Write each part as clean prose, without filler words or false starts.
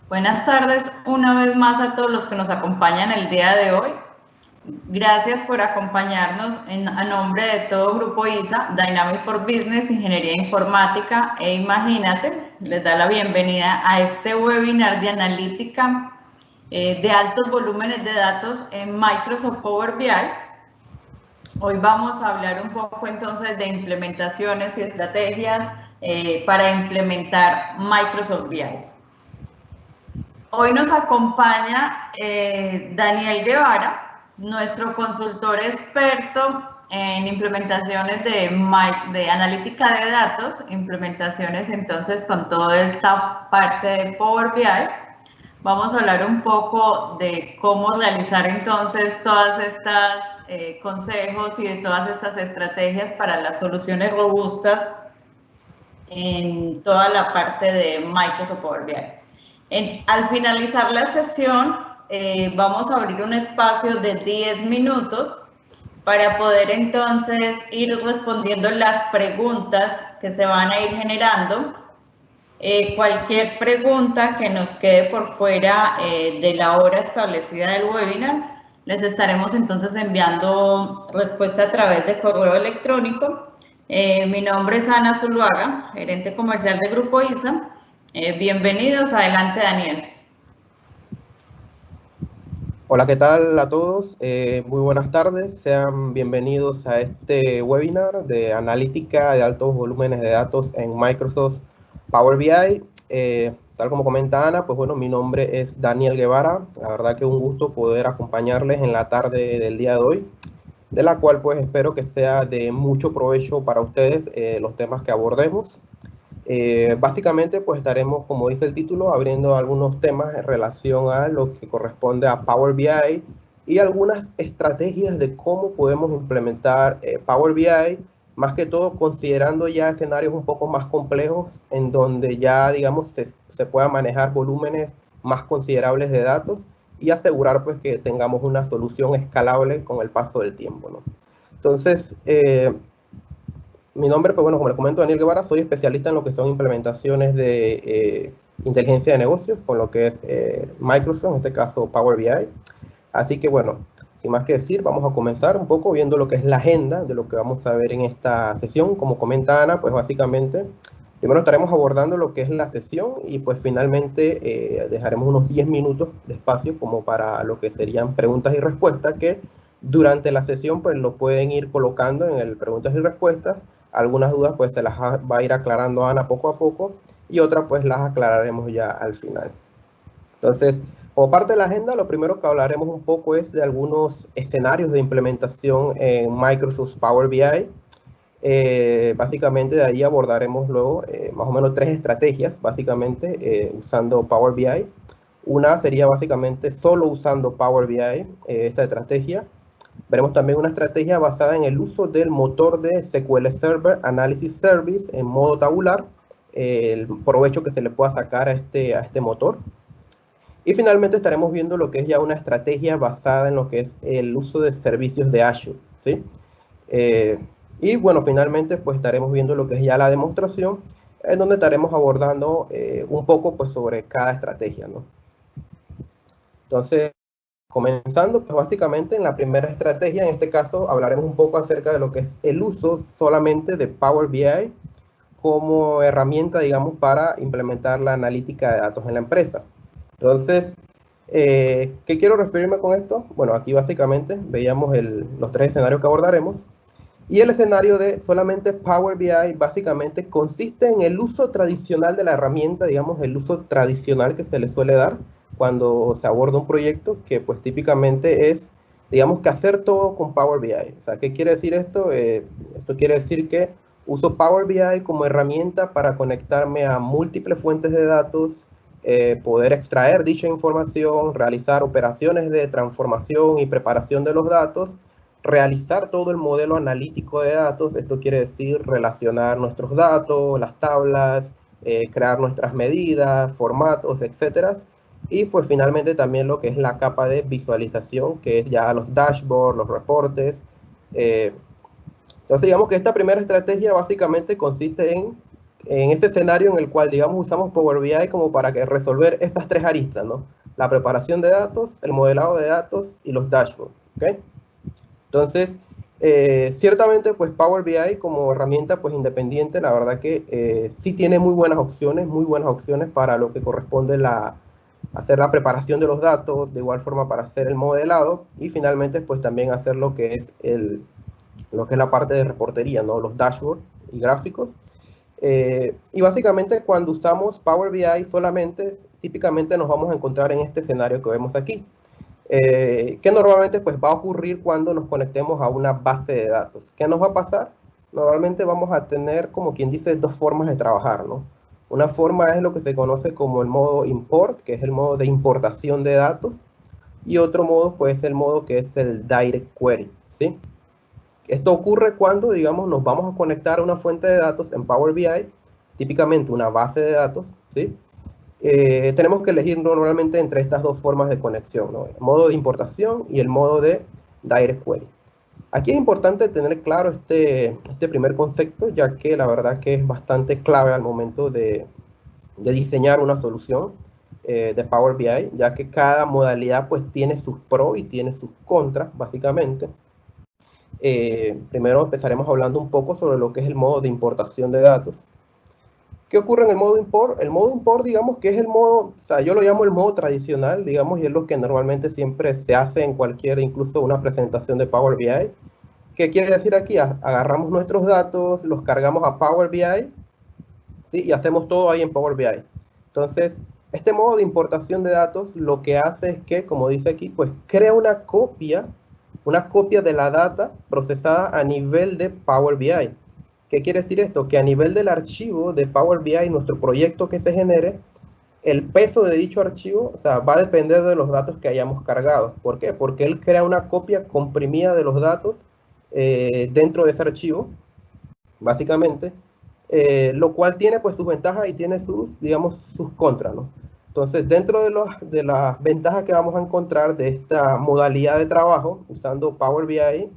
Buenas tardes una vez más a todos los que nos acompañan el día de hoy. Gracias por acompañarnos a nombre de todo Grupo ISA, Dynamics for Business, Ingeniería Informática e Imagínate. Les da la bienvenida a este webinar de analítica de altos volúmenes de datos en Microsoft Power BI. Hoy vamos a hablar un poco entonces de implementaciones y estrategias para implementar Microsoft BI. Hoy nos acompaña Daniel Guevara, nuestro consultor experto en implementaciones de analítica de datos, implementaciones entonces con toda esta parte de Power BI. Vamos a hablar un poco de cómo realizar entonces todas estas consejos y de todas estas estrategias para las soluciones robustas en toda la parte de Microsoft Power BI. Al finalizar la sesión, vamos a abrir un espacio de 10 minutos para poder entonces ir respondiendo las preguntas que se van a ir generando. Cualquier pregunta que nos quede por fuera de la hora establecida del webinar, les estaremos entonces enviando respuesta a través de correo electrónico. Mi nombre es Ana Zuluaga, gerente comercial de Grupo ISA. Bienvenidos, adelante Daniel. Hola, ¿qué tal a todos? Muy buenas tardes, sean bienvenidos a este webinar de analítica de altos volúmenes de datos en Microsoft Power BI. Tal como comenta Ana, pues bueno, mi nombre es Daniel Guevara. La verdad que un gusto poder acompañarles en la tarde del día de hoy, de la cual pues espero que sea de mucho provecho para ustedes los temas que abordemos. Básicamente pues estaremos, como dice el título, abriendo algunos temas en relación a lo que corresponde a Power BI y algunas estrategias de cómo podemos implementar Power BI, más que todo considerando ya escenarios un poco más complejos en donde ya digamos se pueda manejar volúmenes más considerables de datos y asegurar pues que tengamos una solución escalable con el paso del tiempo, ¿no? Entonces, mi nombre, pues bueno, como les comento, Daniel Guevara, soy especialista en lo que son implementaciones de inteligencia de negocios, con lo que es Microsoft, en este caso Power BI. Así que bueno, sin más que decir, vamos a comenzar un poco viendo lo que es la agenda de lo que vamos a ver en esta sesión. Como comenta Ana, pues básicamente, primero estaremos abordando lo que es la sesión y pues finalmente dejaremos unos 10 minutos de espacio como para lo que serían preguntas y respuestas que durante la sesión pues lo pueden ir colocando en el preguntas y respuestas. Algunas dudas pues se las va a ir aclarando Ana poco a poco y otras pues las aclararemos ya al final. Entonces, como parte de la agenda, lo primero que hablaremos un poco es de algunos escenarios de implementación en Microsoft Power BI. Básicamente de ahí abordaremos luego más o menos 3 estrategias, básicamente usando Power BI. Una sería básicamente solo usando Power BI, esta estrategia. Veremos también una estrategia basada en el uso del motor de SQL Server Analysis Service en modo tabular, el provecho que se le pueda sacar a este motor. Y finalmente estaremos viendo lo que es ya una estrategia basada en lo que es el uso de servicios de Azure, ¿sí? Y bueno, finalmente pues estaremos viendo lo que es ya la demostración, en donde estaremos abordando un poco pues sobre cada estrategia, ¿no? Entonces, comenzando, pues básicamente en la primera estrategia, en este caso hablaremos un poco acerca de lo que es el uso solamente de Power BI como herramienta, digamos, para implementar la analítica de datos en la empresa. Entonces, ¿qué quiero referirme con esto? Bueno, aquí básicamente veíamos los 3 escenarios que abordaremos. Y el escenario de solamente Power BI básicamente consiste en el uso tradicional de la herramienta, digamos, el uso tradicional que se le suele dar cuando se aborda un proyecto, que pues típicamente es, digamos, que hacer todo con Power BI. O sea, ¿qué quiere decir esto? Esto quiere decir que uso Power BI como herramienta para conectarme a múltiples fuentes de datos, poder extraer dicha información, realizar operaciones de transformación y preparación de los datos, realizar todo el modelo analítico de datos. Esto quiere decir relacionar nuestros datos, las tablas, crear nuestras medidas, formatos, etcétera. Y pues finalmente también lo que es la capa de visualización, que es ya los dashboards, los reportes. Entonces digamos que esta primera estrategia básicamente consiste en en este escenario en el cual, digamos, usamos Power BI como para resolver esas tres aristas, ¿no? La preparación de datos, el modelado de datos y los dashboards, ¿ok? Entonces, ciertamente, pues Power BI como herramienta, pues independiente, la verdad que sí tiene muy buenas opciones para lo que corresponde hacer la preparación de los datos, de igual forma para hacer el modelado y finalmente, pues también hacer lo que es la parte de reportería, ¿no? Los dashboards y gráficos. Y básicamente cuando usamos Power BI solamente, típicamente nos vamos a encontrar en este escenario que vemos aquí, que normalmente pues va a ocurrir cuando nos conectemos a una base de datos. ¿Qué nos va a pasar? Normalmente vamos a tener, como quien dice, dos formas de trabajar, ¿no? Una forma es lo que se conoce como el modo import, que es el modo de importación de datos, y otro modo pues el modo que es el direct query, ¿sí? Esto ocurre cuando, digamos, nos vamos a conectar a una fuente de datos en Power BI, típicamente una base de datos, ¿sí? Tenemos que elegir normalmente entre estas dos formas de conexión, ¿no? El modo de importación y el modo de Direct Query. Aquí es importante tener claro este primer concepto, ya que la verdad que es bastante clave al momento de diseñar una solución de Power BI, ya que cada modalidad pues tiene sus pros y tiene sus contras, básicamente. Primero empezaremos hablando un poco sobre lo que es el modo de importación de datos. ¿Qué ocurre en el modo import? El modo import, digamos que es el modo, o sea, yo lo llamo el modo tradicional, digamos, y es lo que normalmente siempre se hace en cualquier, incluso una presentación de Power BI. ¿Qué quiere decir aquí? Agarramos nuestros datos, los cargamos a Power BI, ¿sí? Y hacemos todo ahí en Power BI. Entonces, este modo de importación de datos lo que hace es que, como dice aquí, pues crea una copia de la data procesada a nivel de Power BI. ¿Qué quiere decir esto? Que a nivel del archivo de Power BI, nuestro proyecto que se genere, el peso de dicho archivo, o sea, va a depender de los datos que hayamos cargado. ¿Por qué? Porque él crea una copia comprimida de los datos dentro de ese archivo, básicamente, lo cual tiene pues sus ventajas y tiene sus, digamos, sus contras, ¿no? Entonces, dentro de las ventajas que vamos a encontrar de esta modalidad de trabajo, usando Power BI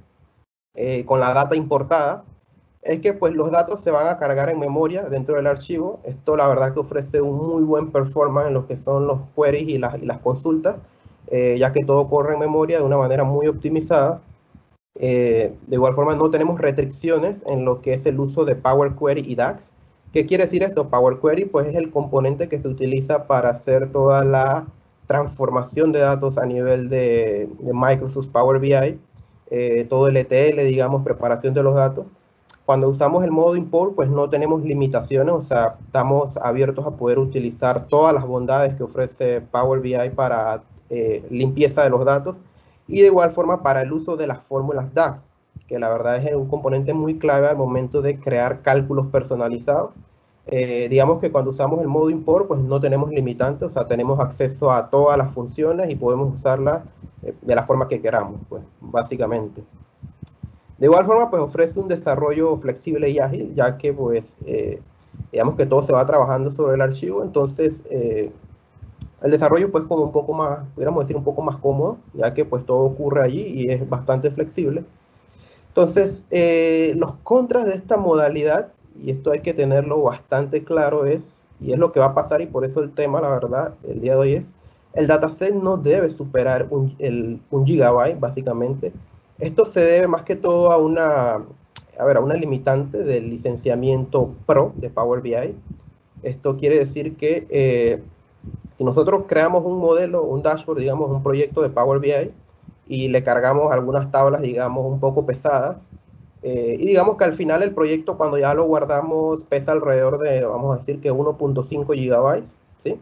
con la data importada, es que pues los datos se van a cargar en memoria dentro del archivo. Esto la verdad que ofrece un muy buen performance en lo que son los queries y las consultas, ya que todo corre en memoria de una manera muy optimizada. De igual forma no tenemos restricciones en lo que es el uso de Power Query y DAX. ¿Qué quiere decir esto? Power Query pues es el componente que se utiliza para hacer toda la transformación de datos a nivel de Microsoft Power BI, todo el ETL, digamos, preparación de los datos. Cuando usamos el modo import, pues no tenemos limitaciones, o sea, estamos abiertos a poder utilizar todas las bondades que ofrece Power BI para limpieza de los datos y de igual forma para el uso de las fórmulas DAX, que la verdad es un componente muy clave al momento de crear cálculos personalizados. Digamos que cuando usamos el modo import, pues no tenemos limitantes, o sea, tenemos acceso a todas las funciones y podemos usarlas de la forma que queramos, pues, básicamente. De igual forma, pues ofrece un desarrollo flexible y ágil, ya que, pues, digamos que todo se va trabajando sobre el archivo, entonces, el desarrollo, pues, como un poco más, pudiéramos decir, un poco más cómodo, ya que, pues, todo ocurre allí y es bastante flexible. Entonces, los contras de esta modalidad, y esto hay que tenerlo bastante claro, y es lo que va a pasar, y por eso el tema, la verdad, el día de hoy es, el dataset no debe superar un gigabyte, básicamente. Esto se debe más que todo a una limitante del licenciamiento Pro de Power BI. Esto quiere decir que si nosotros creamos un modelo, un dashboard, digamos, un proyecto de Power BI, y le cargamos algunas tablas, digamos, un poco pesadas, y digamos que al final el proyecto, cuando ya lo guardamos, pesa alrededor de, vamos a decir que 1.5 gigabytes, ¿sí?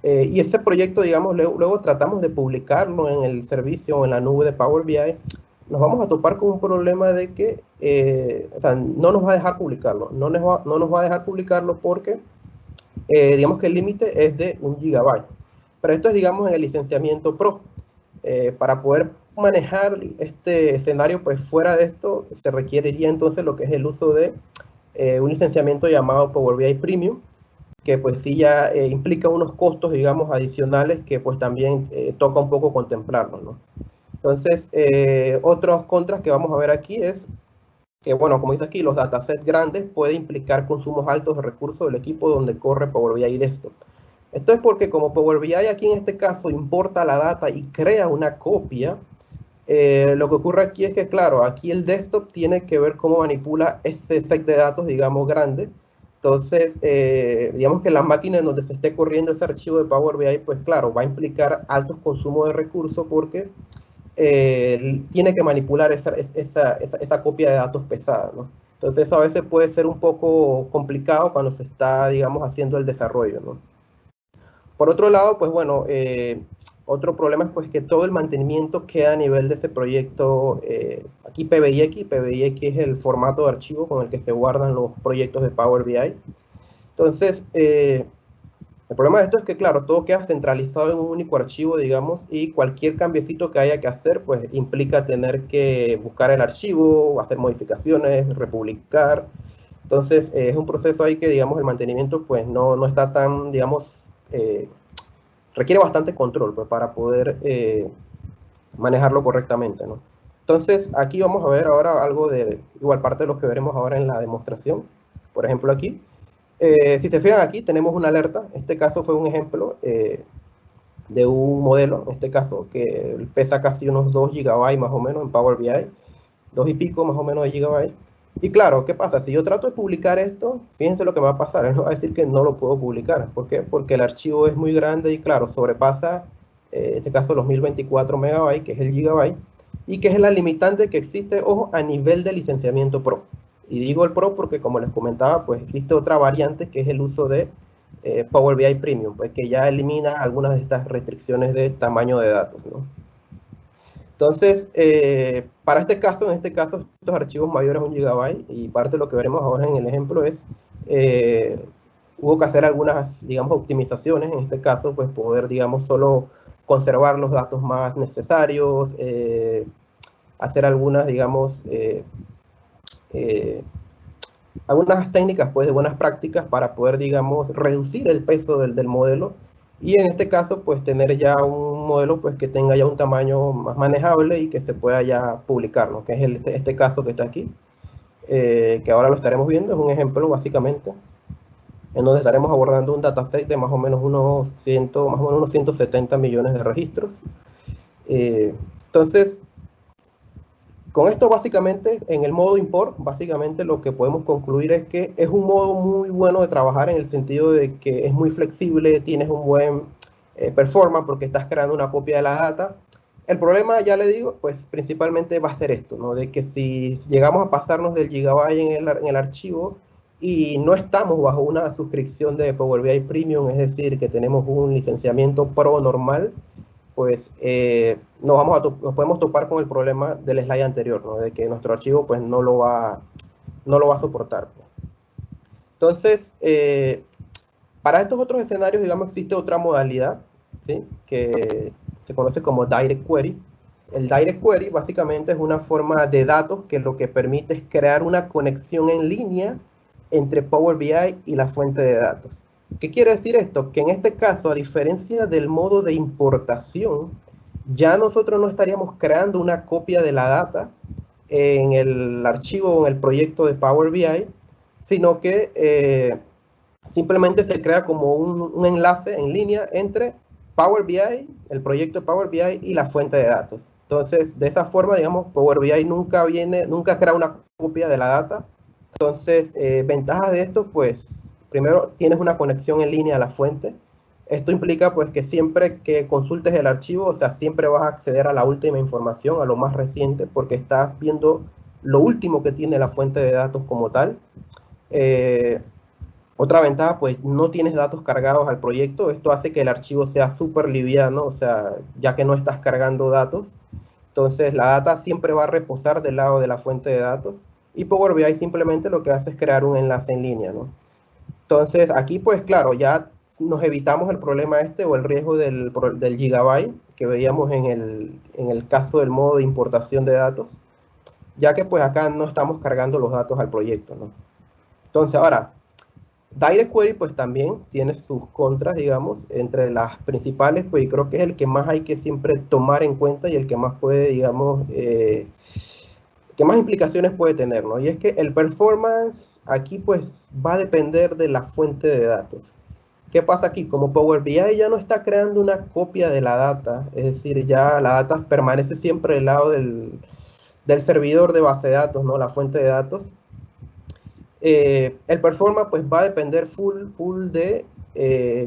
Y ese proyecto, digamos, luego tratamos de publicarlo en el servicio o en la nube de Power BI, nos vamos a topar con un problema de que, o sea, no nos va a dejar publicarlo, no nos va a dejar publicarlo porque, digamos que el límite es de 1 gigabyte. Pero esto es, digamos, en el licenciamiento Pro. Para poder manejar este escenario, pues fuera de esto, se requeriría entonces lo que es el uso de un licenciamiento llamado Power BI Premium, que pues sí ya implica unos costos, digamos, adicionales que pues también toca un poco contemplarlos, ¿no? Entonces, otros contras que vamos a ver aquí es que bueno, como dice aquí, los datasets grandes puede implicar consumos altos de recursos del equipo donde corre Power BI Desktop. Esto es porque como Power BI aquí en este caso importa la data y crea una copia, lo que ocurre aquí es que, claro, aquí el desktop tiene que ver cómo manipula ese set de datos, digamos, grande. Entonces, digamos que la máquina en donde se esté corriendo ese archivo de Power BI, pues claro, va a implicar altos consumos de recursos porque tiene que manipular esa copia de datos pesada, ¿no? Entonces, eso a veces puede ser un poco complicado cuando se está, digamos, haciendo el desarrollo, ¿no? Por otro lado, pues bueno, otro problema es pues que todo el mantenimiento queda a nivel de ese proyecto, aquí PBIX es el formato de archivo con el que se guardan los proyectos de Power BI. Entonces, el problema de esto es que, claro, todo queda centralizado en un único archivo, digamos, y cualquier cambiecito que haya que hacer, pues implica tener que buscar el archivo, hacer modificaciones, republicar. Entonces, es un proceso ahí que, digamos, el mantenimiento, pues no está tan, digamos, requiere bastante control pues, para poder manejarlo correctamente, ¿no? Entonces, aquí vamos a ver ahora algo de, igual parte de lo que veremos ahora en la demostración. Por ejemplo, aquí, si se fijan aquí, tenemos una alerta. Este caso fue un ejemplo de un modelo, en este caso, que pesa casi unos 2 GB más o menos en Power BI, 2 y pico más o menos de GB. Y claro, ¿qué pasa? Si yo trato de publicar esto, fíjense lo que me va a pasar. Él me va a decir que no lo puedo publicar. ¿Por qué? Porque el archivo es muy grande y claro, sobrepasa, en este caso, los 1024 megabytes, que es el gigabyte, y que es la limitante que existe, ojo, a nivel de licenciamiento Pro. Y digo el Pro porque, como les comentaba, pues existe otra variante que es el uso de Power BI Premium, pues que ya elimina algunas de estas restricciones de tamaño de datos, ¿no? Entonces, para este caso, en este caso, estos archivos mayores a 1 GB, y parte de lo que veremos ahora en el ejemplo es, hubo que hacer algunas, digamos, optimizaciones, en este caso, pues poder, digamos, solo conservar los datos más necesarios, hacer algunas, digamos, algunas técnicas, pues, de buenas prácticas para poder, digamos, reducir el peso del modelo y en este caso, pues, tener ya un modelo, pues, que tenga ya un tamaño más manejable y que se pueda ya publicar, ¿no? Que es este caso que está aquí, que ahora lo estaremos viendo, es un ejemplo, básicamente, en donde estaremos abordando un dataset de más o menos unos 170 millones de registros. Entonces, con esto básicamente, en el modo import, básicamente lo que podemos concluir es que es un modo muy bueno de trabajar en el sentido de que es muy flexible, tienes un buen performance porque estás creando una copia de la data. El problema, ya le digo, pues principalmente va a ser esto, ¿no? De que si llegamos a pasarnos del gigabyte en el archivo y no estamos bajo una suscripción de Power BI Premium, es decir, que tenemos un licenciamiento pro normal, pues nos podemos topar con el problema del slide anterior, ¿no? De que nuestro archivo pues no lo va a soportar. Entonces, para estos otros escenarios, digamos, existe otra modalidad, ¿sí? Que se conoce como Direct Query. El Direct Query básicamente es una forma de datos que lo que permite es crear una conexión en línea entre Power BI y la fuente de datos. ¿Qué quiere decir esto? Que en este caso, a diferencia del modo de importación, ya nosotros no estaríamos creando una copia de la data en el archivo o en el proyecto de Power BI, sino que simplemente se crea como un enlace en línea entre Power BI, el proyecto de Power BI y la fuente de datos. Entonces, de esa forma, digamos, Power BI nunca crea una copia de la data. Entonces, ventajas de esto, pues, primero, tienes una conexión en línea a la fuente. Esto implica, pues, que siempre que consultes el archivo, o sea, siempre vas a acceder a la última información, a lo más reciente, porque estás viendo lo último que tiene la fuente de datos como tal. Otra ventaja, pues no tienes datos cargados al proyecto. Esto hace que el archivo sea súper liviano, o sea, ya que no estás cargando datos. Entonces, la data siempre va a reposar del lado de la fuente de datos. Y Power BI simplemente lo que hace es crear un enlace en línea, ¿no? Entonces, aquí, pues claro, ya nos evitamos el problema este o el riesgo del gigabyte que veíamos en el caso del modo de importación de datos, ya que pues acá no estamos cargando los datos al proyecto, ¿no? Entonces, ahora, Direct Query pues también tiene sus contras, digamos, entre las principales, pues y creo que es el que más hay que siempre tomar en cuenta y el que más puede, digamos, que ¿qué más implicaciones puede tener, no? Y es que el performance aquí pues va a depender de la fuente de datos. ¿Qué pasa aquí? Como Power BI ya no está creando una copia de la data, es decir, ya la data permanece siempre del lado del servidor de base de datos, ¿no? La fuente de datos. El performance pues va a depender full de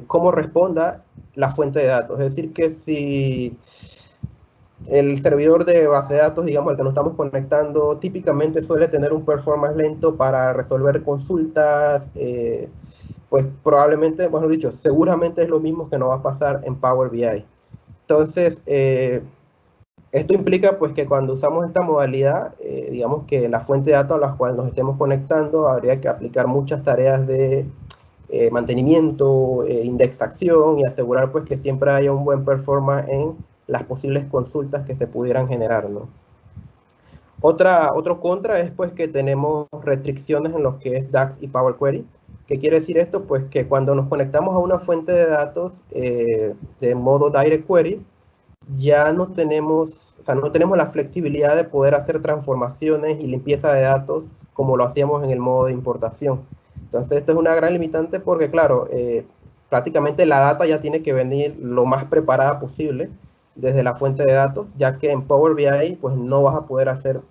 cómo responda la fuente de datos. Es decir, que si el servidor de base de datos, digamos, al que nos estamos conectando, típicamente suele tener un performance lento para resolver consultas, pues probablemente, bueno dicho, seguramente es lo mismo que nos va a pasar en Power BI. Entonces, esto implica pues que cuando usamos esta modalidad, digamos que la fuente de datos a la cual nos estemos conectando, habría que aplicar muchas tareas de mantenimiento, indexación y asegurar pues que siempre haya un buen performance en las posibles consultas que se pudieran generar, ¿no? Otro contra es pues que tenemos restricciones en lo que es DAX y Power Query. ¿Qué quiere decir esto? Pues que cuando nos conectamos a una fuente de datos de modo Direct Query, ya no tenemos, o sea, no tenemos la flexibilidad de poder hacer transformaciones y limpieza de datos como lo hacíamos en el modo de importación. Entonces, esto es una gran limitante porque, claro, prácticamente la data ya tiene que venir lo más preparada posible desde la fuente de datos, ya que en Power BI pues no vas a poder hacer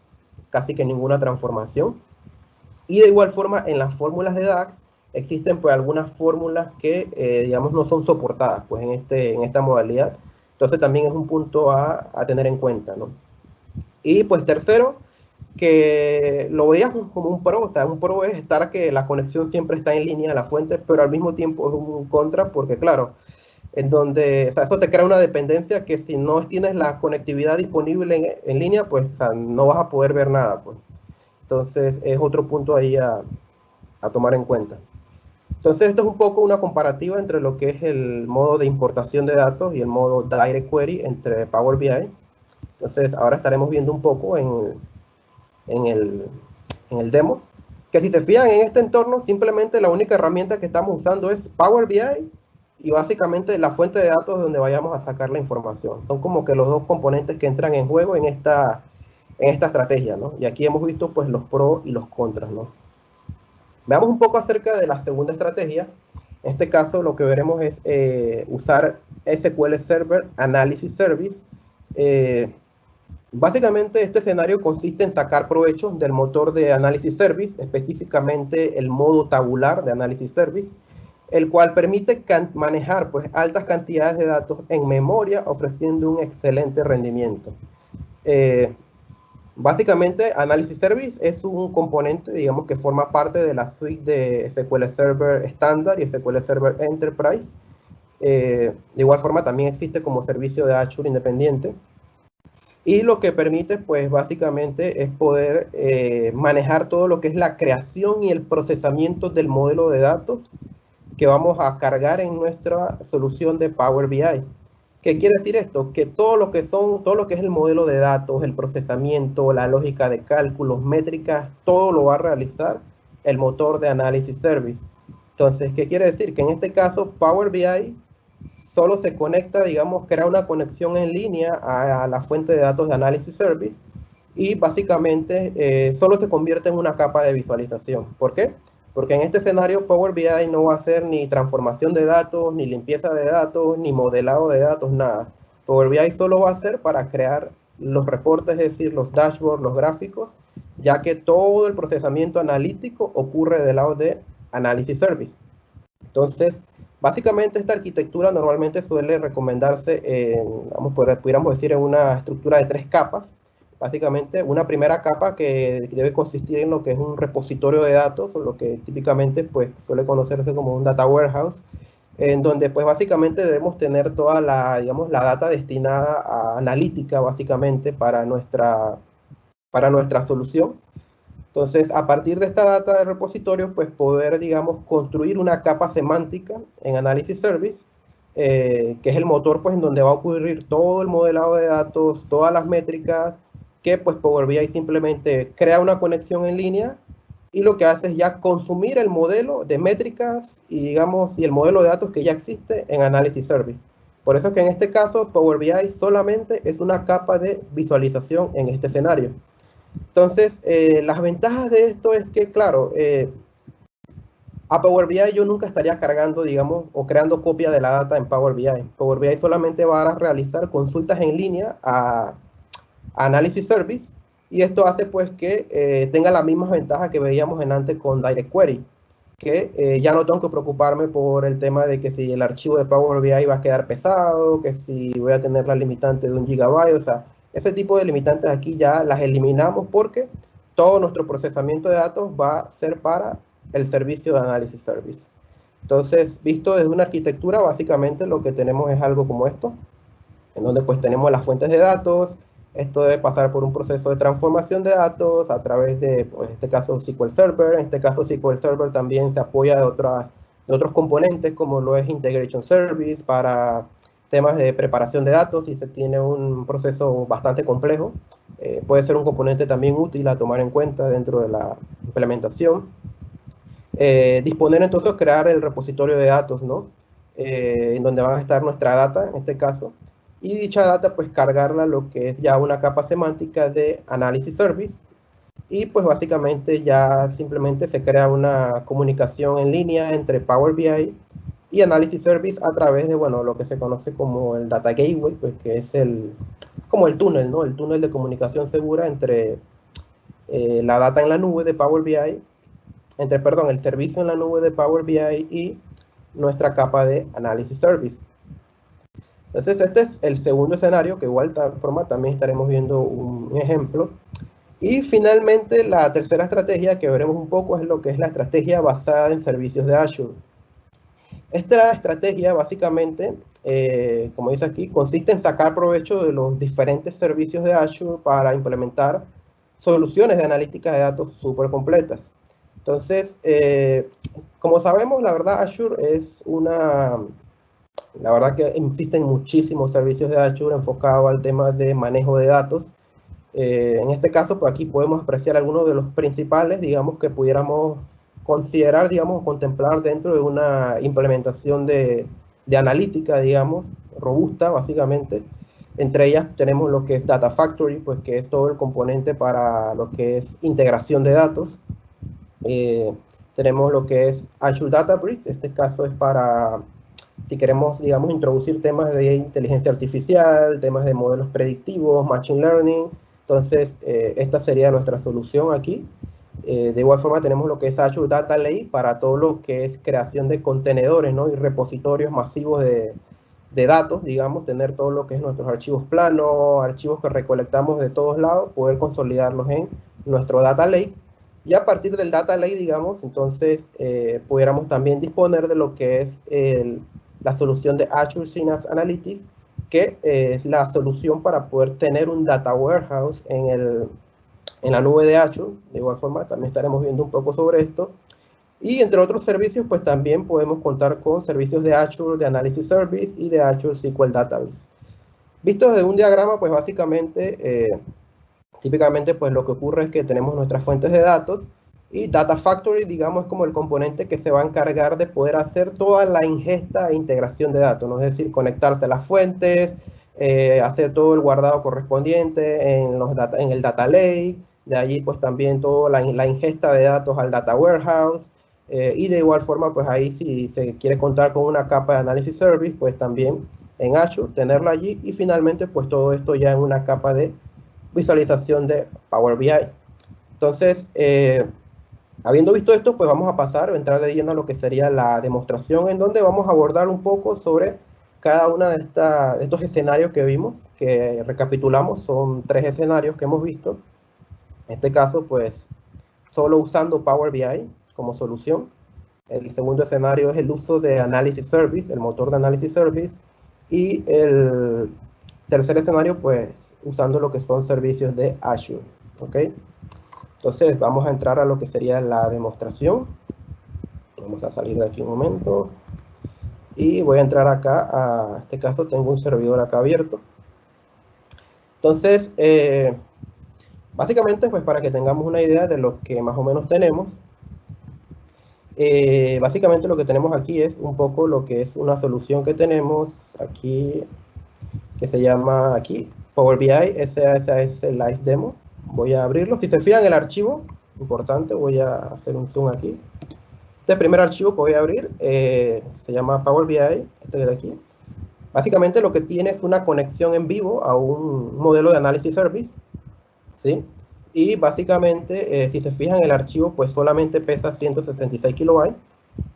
casi que ninguna transformación. Y de igual forma, en las fórmulas de DAX existen pues algunas fórmulas que, digamos, no son soportadas pues en esta modalidad. Entonces también es un punto a tener en cuenta, ¿no? Y pues tercero, que lo veíamos como un pro, o sea, un pro es estar que la conexión siempre está en línea a la fuente, pero al mismo tiempo es un contra porque, claro, en donde, o sea, eso te crea una dependencia que si no tienes la conectividad disponible en línea, pues o sea, no vas a poder ver nada, pues. Entonces es otro punto ahí a tomar en cuenta. Entonces esto es un poco una comparativa entre lo que es el modo de importación de datos y el modo Direct Query entre Power BI. Entonces ahora estaremos viendo un poco en el demo, que si se fijan en este entorno, simplemente la única herramienta que estamos usando es Power BI y básicamente la fuente de datos donde vayamos a sacar la información. Son como que los dos componentes que entran en juego en esta estrategia, ¿no? Y aquí hemos visto pues los pros y los contras, ¿no? Veamos un poco acerca de la segunda estrategia. En este caso lo que veremos es usar SQL Server Analysis Service. Básicamente este escenario consiste en sacar provecho del motor de Analysis Service, específicamente el modo tabular de Analysis Service, el cual permite manejar pues, altas cantidades de datos en memoria, ofreciendo un excelente rendimiento. Básicamente, Analysis Service es un componente, digamos, que forma parte de la suite de SQL Server Standard y SQL Server Enterprise. De igual forma, también existe como servicio de Azure independiente. Y lo que permite, pues, básicamente es poder manejar todo lo que es la creación y el procesamiento del modelo de datos que vamos a cargar en nuestra solución de Power BI. ¿Qué quiere decir esto? Que todo lo que es el modelo de datos, el procesamiento, la lógica de cálculos, métricas, todo lo va a realizar el motor de Analysis Service. Entonces, ¿qué quiere decir? Que en este caso Power BI solo se conecta, digamos, crea una conexión en línea a la fuente de datos de Analysis Service y básicamente solo se convierte en una capa de visualización. ¿Por qué? Porque en este escenario Power BI no va a hacer ni transformación de datos, ni limpieza de datos, ni modelado de datos, nada. Power BI solo va a ser para crear los reportes, es decir, los dashboards, los gráficos, ya que todo el procesamiento analítico ocurre del lado de Analysis Service. Entonces, básicamente esta arquitectura normalmente suele recomendarse pudiéramos decir, en una estructura de 3 capas. Básicamente, una primera capa que debe consistir en lo que es un repositorio de datos, o lo que típicamente pues, suele conocerse como un data warehouse, en donde pues básicamente debemos tener toda la, digamos, la data destinada a analítica, básicamente, para nuestra solución. Entonces, a partir de esta data de repositorio, pues poder, digamos, construir una capa semántica en Analysis Service, que es el motor, pues, en donde va a ocurrir todo el modelado de datos, todas las métricas, que, pues, Power BI simplemente crea una conexión en línea y lo que hace es ya consumir el modelo de métricas y, digamos, y el modelo de datos que ya existe en Analysis Service. Por eso es que en este caso, Power BI solamente es una capa de visualización en este escenario. Entonces, las ventajas de esto es que, claro, a Power BI yo nunca estaría cargando, digamos, o creando copia de la data en Power BI. Power BI solamente va a realizar consultas en línea a Analysis Service, y esto hace pues que tenga las mismas ventajas que veíamos en antes con Direct Query, que ya no tengo que preocuparme por el tema de que si el archivo de Power BI va a quedar pesado, que si voy a tener la limitante de 1 GB, o sea, ese tipo de limitantes aquí ya las eliminamos porque todo nuestro procesamiento de datos va a ser para el servicio de Analysis Service. Entonces, visto desde una arquitectura, básicamente lo que tenemos es algo como esto, en donde pues tenemos las fuentes de datos. Esto debe pasar por un proceso de transformación de datos a través de, pues, en este caso, SQL Server. En este caso, SQL Server también se apoya de otros componentes, como lo es Integration Service, para temas de preparación de datos, y se tiene un proceso bastante complejo. Puede ser un componente también útil a tomar en cuenta dentro de la implementación. Disponer entonces, crear el repositorio de datos, ¿no? En donde va a estar nuestra data, en este caso, y dicha data pues cargarla a lo que es ya una capa semántica de Analysis Service, y pues básicamente ya simplemente se crea una comunicación en línea entre Power BI y Analysis Service a través de, bueno, lo que se conoce como el Data Gateway, pues que es como el túnel, ¿no? El túnel de comunicación segura entre la data en la nube de Power BI, perdón, el servicio en la nube de Power BI y nuestra capa de Analysis Service. Entonces, este es el segundo escenario, que igual forma también estaremos viendo un ejemplo. Y finalmente, la tercera estrategia que veremos un poco es lo que es la estrategia basada en servicios de Azure. Esta estrategia, básicamente, como dice aquí, consiste en sacar provecho de los diferentes servicios de Azure para implementar soluciones de analítica de datos súper completas. Entonces, como sabemos, la verdad, Azure es la verdad que existen muchísimos servicios de Azure enfocados al tema de manejo de datos. En este caso, pues aquí podemos apreciar algunos de los principales, digamos, que pudiéramos considerar, digamos, o contemplar dentro de una implementación de analítica, digamos, robusta, básicamente. Entre ellas tenemos lo que es Data Factory, pues que es todo el componente para lo que es integración de datos. Tenemos lo que es Azure Databricks. Este caso es para, si queremos, digamos, introducir temas de inteligencia artificial, temas de modelos predictivos, machine learning. Entonces, esta sería nuestra solución aquí. De igual forma tenemos lo que es Azure Data Lake para todo lo que es creación de contenedores, ¿no? Y repositorios masivos de datos, digamos, tener todo lo que es nuestros archivos planos, archivos que recolectamos de todos lados, poder consolidarlos en nuestro Data Lake. Y a partir del Data Lake, digamos, entonces pudiéramos también disponer de lo que es la solución de Azure Synapse Analytics, que es la solución para poder tener un Data Warehouse en la nube de Azure. De igual forma, también estaremos viendo un poco sobre esto. Y entre otros servicios, pues también podemos contar con servicios de Azure, de Analysis Service y de Azure SQL Database. Visto desde un diagrama, pues básicamente, típicamente, pues lo que ocurre es que tenemos nuestras fuentes de datos, y Data Factory, digamos, es como el componente que se va a encargar de poder hacer toda la ingesta e integración de datos, ¿no? Es decir, conectarse a las fuentes, hacer todo el guardado correspondiente en el Data Lake, de allí pues también toda la ingesta de datos al Data Warehouse, y de igual forma, pues ahí si se quiere contar con una capa de Analysis Service, pues también en Azure, tenerla allí, y finalmente pues todo esto ya en una capa de visualización de Power BI. Entonces, habiendo visto esto, pues vamos a pasar o entrar de lleno a lo que sería la demostración, en donde vamos a abordar un poco sobre cada uno de estos escenarios que vimos, que recapitulamos. Son 3 escenarios que hemos visto. En este caso, pues, solo usando Power BI como solución. El segundo escenario es el uso de Analysis Service, el motor de Analysis Service. Y el tercer escenario, pues, usando lo que son servicios de Azure. ¿Ok? Entonces, vamos a entrar a lo que sería la demostración. Vamos a salir de aquí un momento. Y voy a entrar acá, a este caso tengo un servidor acá abierto. Entonces, básicamente, pues para que tengamos una idea de lo que más o menos tenemos, básicamente lo que tenemos aquí es un poco lo que es una solución que tenemos aquí, que se llama aquí Power BI SAS Live Demo. Voy a abrirlo. Si se fijan el archivo, importante, voy a hacer un zoom aquí. Este primer archivo que voy a abrir se llama Power BI, este de aquí. Básicamente lo que tiene es una conexión en vivo a un modelo de análisis service, ¿sí? Y básicamente, si se fijan, el archivo pues solamente pesa 166 kilobytes,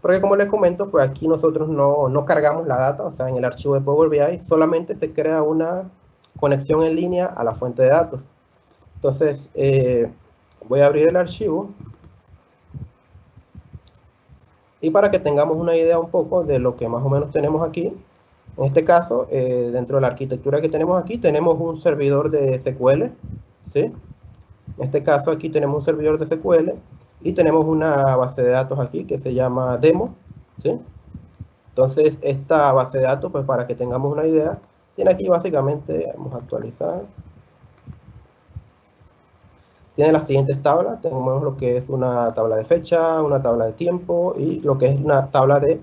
porque como les comento, pues aquí nosotros no cargamos la data, o sea, en el archivo de Power BI solamente se crea una conexión en línea a la fuente de datos. Entonces, voy a abrir el archivo. Y para que tengamos una idea un poco de lo que más o menos tenemos aquí, en este caso, dentro de la arquitectura que tenemos aquí, tenemos un servidor de SQL, ¿sí? En este caso aquí tenemos un servidor de SQL y tenemos una base de datos aquí que se llama demo, ¿sí? Entonces, esta base de datos, pues para que tengamos una idea, tiene aquí básicamente, vamos a actualizar, tiene las siguientes tablas. Tenemos lo que es una tabla de fecha, una tabla de tiempo y lo que es una tabla de,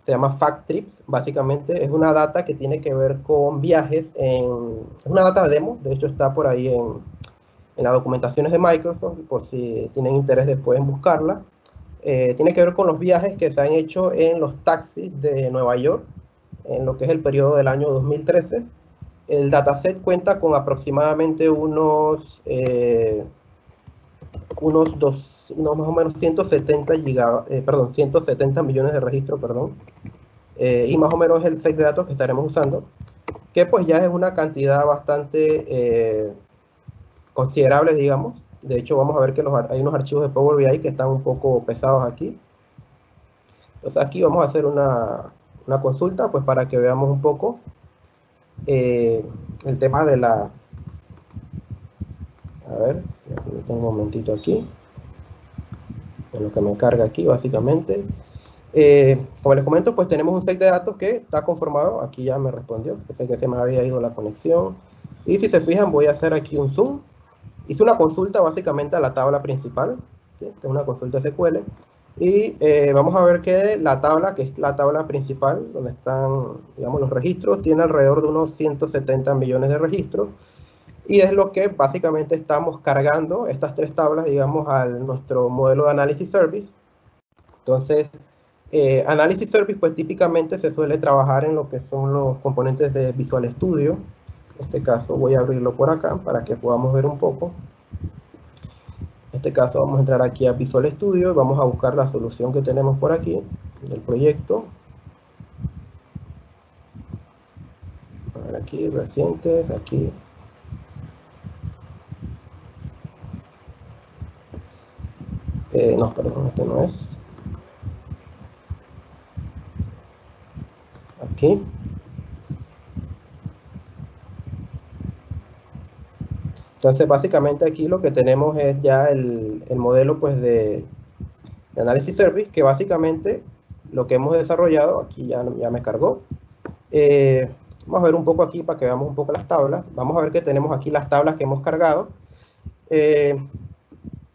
se llama Fact Trips. Básicamente es una data que tiene que ver con viajes, es una data demo, de hecho está por ahí en las documentaciones de Microsoft, por si tienen interés después en buscarla. Tiene que ver con los viajes que se han hecho en los taxis de Nueva York, en lo que es el periodo del año 2013. El dataset cuenta con aproximadamente unos más o menos 170 millones de registros, y más o menos el set de datos que estaremos usando, que pues ya es una cantidad bastante considerable, digamos. De hecho, vamos a ver que hay unos archivos de Power BI que están un poco pesados aquí. Entonces aquí vamos a hacer una consulta, pues para que veamos un poco el tema de la... A ver, tengo un momentito aquí. En lo que me carga aquí, básicamente. Como les comento, pues tenemos un set de datos que está conformado. Aquí ya me respondió, pensé que se me había ido la conexión. Y si se fijan, voy a hacer aquí un zoom. Hice una consulta básicamente a la tabla principal, ¿sí? Esta es una consulta SQL. Y vamos a ver que la tabla, que es la tabla principal, donde están, digamos, los registros, tiene alrededor de unos 170 millones de registros. Y es lo que básicamente estamos cargando, estas tres tablas, digamos, a nuestro modelo de Analysis Service. Entonces, Analysis Service, pues típicamente se suele trabajar en lo que son los componentes de Visual Studio. En este caso voy a abrirlo por acá para que podamos ver un poco. En este caso vamos a entrar aquí a Visual Studio y vamos a buscar la solución que tenemos por aquí, del proyecto. A ver aquí, recientes, aquí. No, perdón, este no es. Aquí. Entonces, básicamente aquí lo que tenemos es ya el modelo pues, de Analysis Service, que básicamente lo que hemos desarrollado, aquí ya me cargó. Vamos a ver un poco aquí para que veamos un poco las tablas. Vamos a ver que tenemos aquí las tablas que hemos cargado.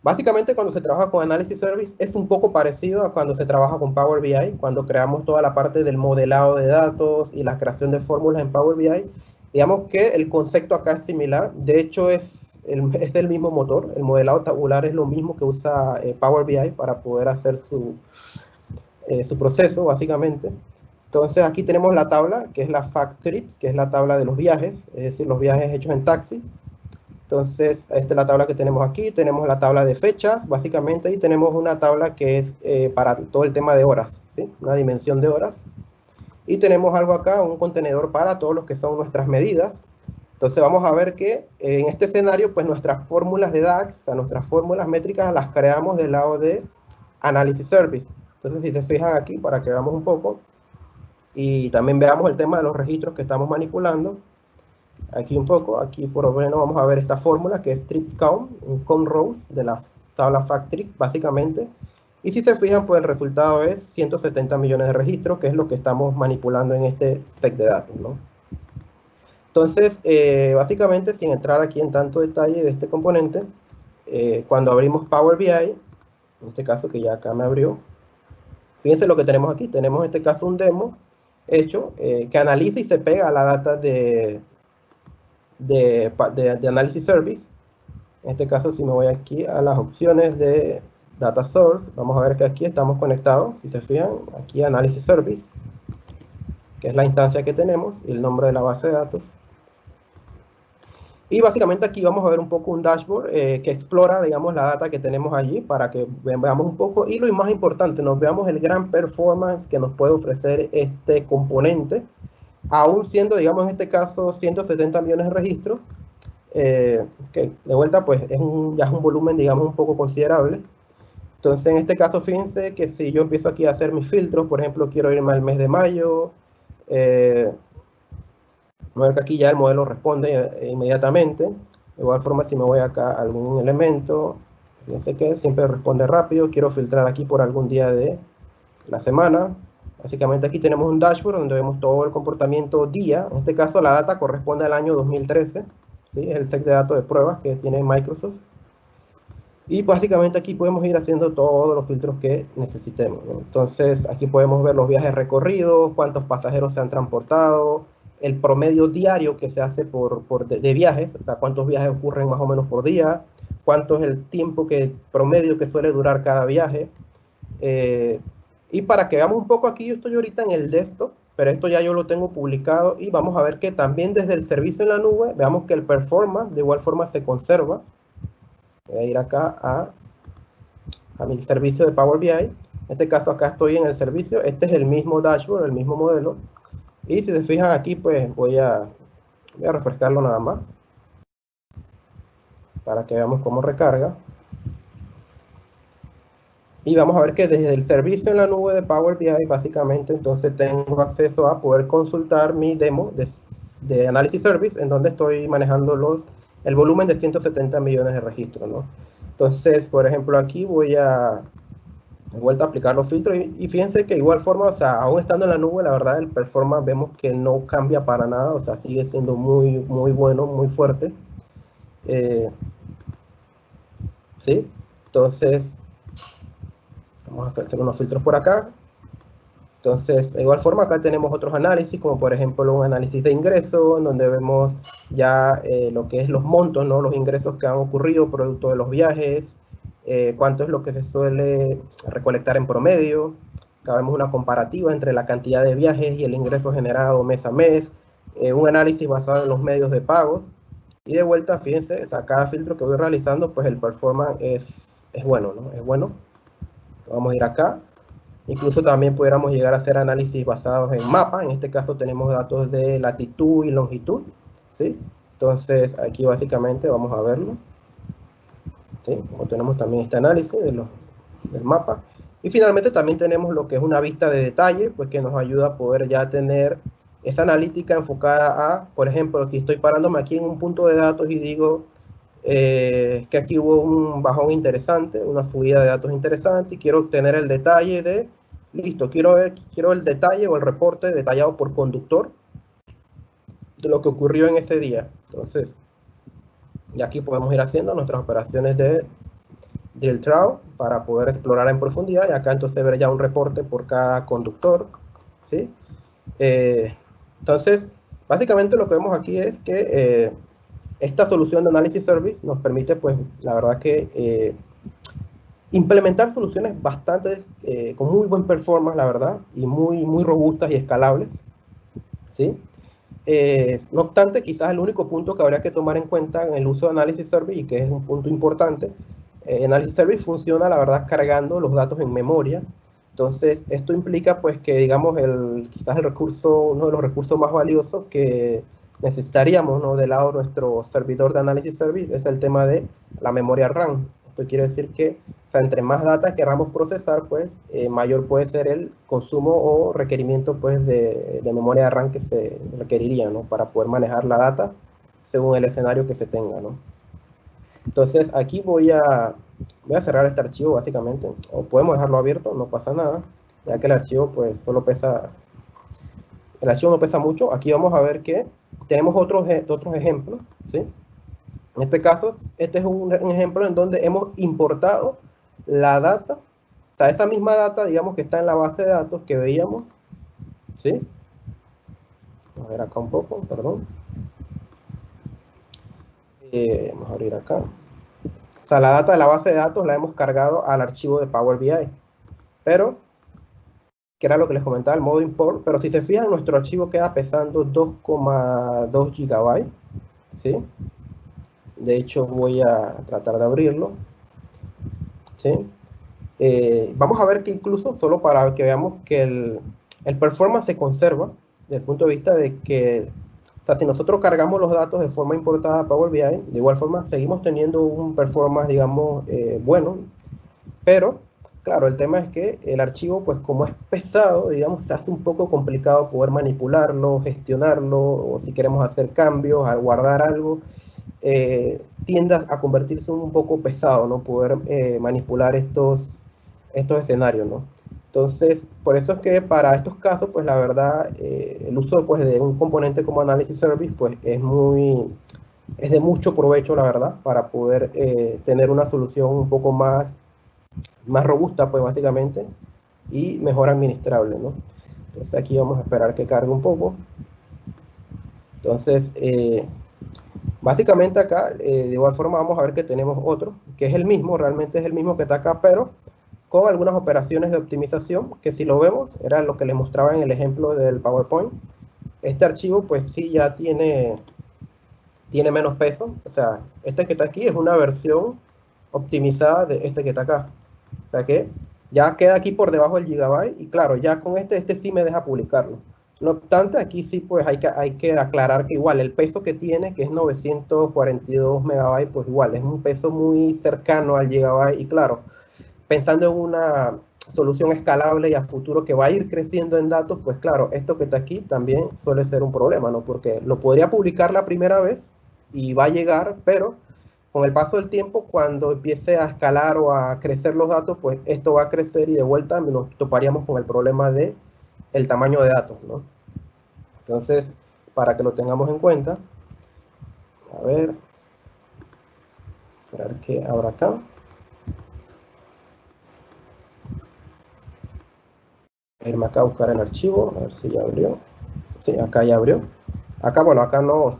Básicamente cuando se trabaja con Analysis Service es un poco parecido a cuando se trabaja con Power BI, cuando creamos toda la parte del modelado de datos y la creación de fórmulas en Power BI. Digamos que el concepto acá es similar, de hecho es el mismo motor, el modelado tabular es lo mismo que usa Power BI para poder hacer su proceso, básicamente. Entonces aquí tenemos la tabla, que es la Fact Trips, que es la tabla de los viajes, es decir, los viajes hechos en taxis. Entonces, esta es la tabla que tenemos aquí, tenemos la tabla de fechas, básicamente, y tenemos una tabla que es para todo el tema de horas, ¿sí? Una dimensión de horas. Y tenemos algo acá, un contenedor para todos los que son nuestras medidas. Entonces vamos a ver que en este escenario, pues nuestras fórmulas de DAX, o sea, nuestras fórmulas métricas las creamos del lado de Analysis Service. Entonces si se fijan aquí, para que veamos un poco, y también veamos el tema de los registros que estamos manipulando, aquí un poco, aquí por lo menos vamos a ver esta fórmula que es trips count, un count rows de la tabla fact trip básicamente, y si se fijan pues el resultado es 170 millones de registros, que es lo que estamos manipulando en este set de datos, ¿no? Entonces, básicamente sin entrar aquí en tanto detalle de este componente, cuando abrimos Power BI, en este caso que ya acá me abrió, fíjense lo que tenemos aquí, tenemos en este caso un demo hecho que analiza y se pega a la data de Analysis Service. En este caso, si me voy aquí a las opciones de Data Source, vamos a ver que aquí estamos conectados, si se fijan, aquí Analysis Service, que es la instancia que tenemos, y el nombre de la base de datos. Y básicamente aquí vamos a ver un poco un dashboard que explora, digamos, la data que tenemos allí para que veamos un poco, y lo más importante, nos veamos el gran performance que nos puede ofrecer este componente, aún siendo, digamos, en este caso, 170 millones de registros, que de vuelta, pues, ya es un volumen, digamos, un poco considerable. Entonces, en este caso, fíjense que si yo empiezo aquí a hacer mis filtros, por ejemplo, quiero irme al mes de mayo, ver que aquí ya el modelo responde inmediatamente. De igual forma, si me voy acá a algún elemento, fíjense que siempre responde rápido. Quiero filtrar aquí por algún día de la semana. Básicamente aquí tenemos un dashboard donde vemos todo el comportamiento día. En este caso, la data corresponde al año 2013. ¿Sí? Es el set de datos de pruebas que tiene Microsoft. Y básicamente aquí podemos ir haciendo todos los filtros que necesitemos, ¿no? Entonces aquí podemos ver los viajes recorridos, cuántos pasajeros se han transportado, el promedio diario que se hace de viajes, o sea, cuántos viajes ocurren más o menos por día, cuánto es el tiempo promedio que suele durar cada viaje. Y para que veamos un poco aquí, yo estoy ahorita en el desktop, pero esto ya yo lo tengo publicado y vamos a ver que también desde el servicio en la nube, veamos que el performance de igual forma se conserva. Voy a ir acá a mi servicio de Power BI. En este caso acá estoy en el servicio. Este es el mismo dashboard, el mismo modelo. Y si se fijan aquí, pues voy a refrescarlo nada más para que veamos cómo recarga. Y vamos a ver que desde el servicio en la nube de Power BI, básicamente, entonces tengo acceso a poder consultar mi demo de Analysis Service, en donde estoy manejando el volumen de 170 millones de registros, ¿no? Entonces, por ejemplo, aquí voy a de vuelta a aplicar los filtros y fíjense que igual forma, o sea, aún estando en la nube, la verdad el performance vemos que no cambia para nada, o sea, sigue siendo muy, muy bueno, muy fuerte. ¿Sí? Entonces, vamos a hacer unos filtros por acá. Entonces, de igual forma, acá tenemos otros análisis, como por ejemplo un análisis de ingreso, en donde vemos ya lo que es los montos, ¿no? Los ingresos que han ocurrido producto de los viajes, cuánto es lo que se suele recolectar en promedio. Acá vemos una comparativa entre la cantidad de viajes y el ingreso generado mes a mes, un análisis basado en los medios de pagos. Y de vuelta, fíjense, o sea, cada filtro que voy realizando, pues el performance es bueno, ¿no? Es bueno. Vamos a ir acá. Incluso también pudiéramos llegar a hacer análisis basados en mapa. En este caso tenemos datos de latitud y longitud, ¿sí? Entonces aquí básicamente vamos a verlo, ¿sí? Como tenemos también este análisis del mapa. Y finalmente también tenemos lo que es una vista de detalle, pues que nos ayuda a poder ya tener esa analítica enfocada a, por ejemplo, aquí estoy parándome aquí en un punto de datos y digo que aquí hubo un bajón interesante, una subida de datos interesante y quiero obtener el detalle de, listo, quiero el detalle o el reporte detallado por conductor de lo que ocurrió en ese día. Entonces, y aquí podemos ir haciendo nuestras operaciones de drill trawl para poder explorar en profundidad y acá entonces ver ya un reporte por cada conductor, ¿sí? Entonces, básicamente lo que vemos aquí es que esta solución de Analysis Service nos permite, pues, la verdad que implementar soluciones bastante, con muy buen performance, la verdad, y muy, muy robustas y escalables, ¿sí? No obstante, quizás el único punto que habría que tomar en cuenta en el uso de Analysis Service, y que es un punto importante, Analysis Service funciona, la verdad, cargando los datos en memoria. Entonces, esto implica, pues, que, digamos, quizás uno de los recursos más valiosos que necesitaríamos, ¿no? Del lado de nuestro servidor de Analysis Service es el tema de la memoria RAM. Esto quiere decir que, o sea, entre más data queramos procesar, pues, mayor puede ser el consumo o requerimiento, pues, de memoria RAM que se requeriría, ¿no? Para poder manejar la data según el escenario que se tenga, ¿no? Entonces, aquí voy a cerrar este archivo, básicamente. O podemos dejarlo abierto, no pasa nada, ya que el archivo, pues, el archivo no pesa mucho. Aquí vamos a ver que tenemos otros ejemplos, ¿sí? En este caso, este es un ejemplo en donde hemos importado la data, o sea, esa misma data, digamos, que está en la base de datos que veíamos, ¿sí? A ver acá un poco, perdón. Vamos a abrir acá. O sea, la data de la base de datos la hemos cargado al archivo de Power BI. Pero, que era lo que les comentaba, el modo import. Pero si se fijan, nuestro archivo queda pesando 2,2 GB. ¿Sí? De hecho, voy a tratar de abrirlo. ¿Sí? Vamos a ver que incluso, solo para que veamos que el performance se conserva, desde el punto de vista de que, o sea, si nosotros cargamos los datos de forma importada a Power BI, de igual forma seguimos teniendo un performance, digamos, bueno, pero, claro, el tema es que el archivo, pues como es pesado, digamos, se hace un poco complicado poder manipularlo, gestionarlo, o si queremos hacer cambios, a guardar algo, tiende a convertirse un poco pesado, ¿no? Poder manipular estos escenarios, ¿no? Entonces, por eso es que para estos casos, pues la verdad, el uso pues, de un componente como Analysis Service, pues es de mucho provecho, la verdad, para poder tener una solución un poco más robusta, pues básicamente, y mejor administrable, ¿no? Entonces aquí vamos a esperar que cargue un poco. Entonces, básicamente acá, de igual forma vamos a ver que tenemos otro, que es el mismo, realmente es el mismo que está acá, pero con algunas operaciones de optimización, que si lo vemos, era lo que les mostraba en el ejemplo del PowerPoint. Este archivo pues sí ya tiene menos peso, o sea, este que está aquí es una versión optimizada de este que está acá. O sea que ya queda aquí por debajo del gigabyte y claro, ya con este sí me deja publicarlo. No obstante, aquí sí pues hay que aclarar que igual el peso que tiene, que es 942 megabytes, pues igual es un peso muy cercano al gigabyte y claro, pensando en una solución escalable y a futuro que va a ir creciendo en datos, pues claro, esto que está aquí también suele ser un problema, ¿no? Porque lo podría publicar la primera vez y va a llegar, pero con el paso del tiempo, cuando empiece a escalar o a crecer los datos, pues esto va a crecer y de vuelta nos toparíamos con el problema de el tamaño de datos, ¿no? Entonces, para que lo tengamos en cuenta, a ver, esperar que abra acá. Irme acá a buscar el archivo, a ver si ya abrió. Sí, acá ya abrió. Acá, bueno, acá no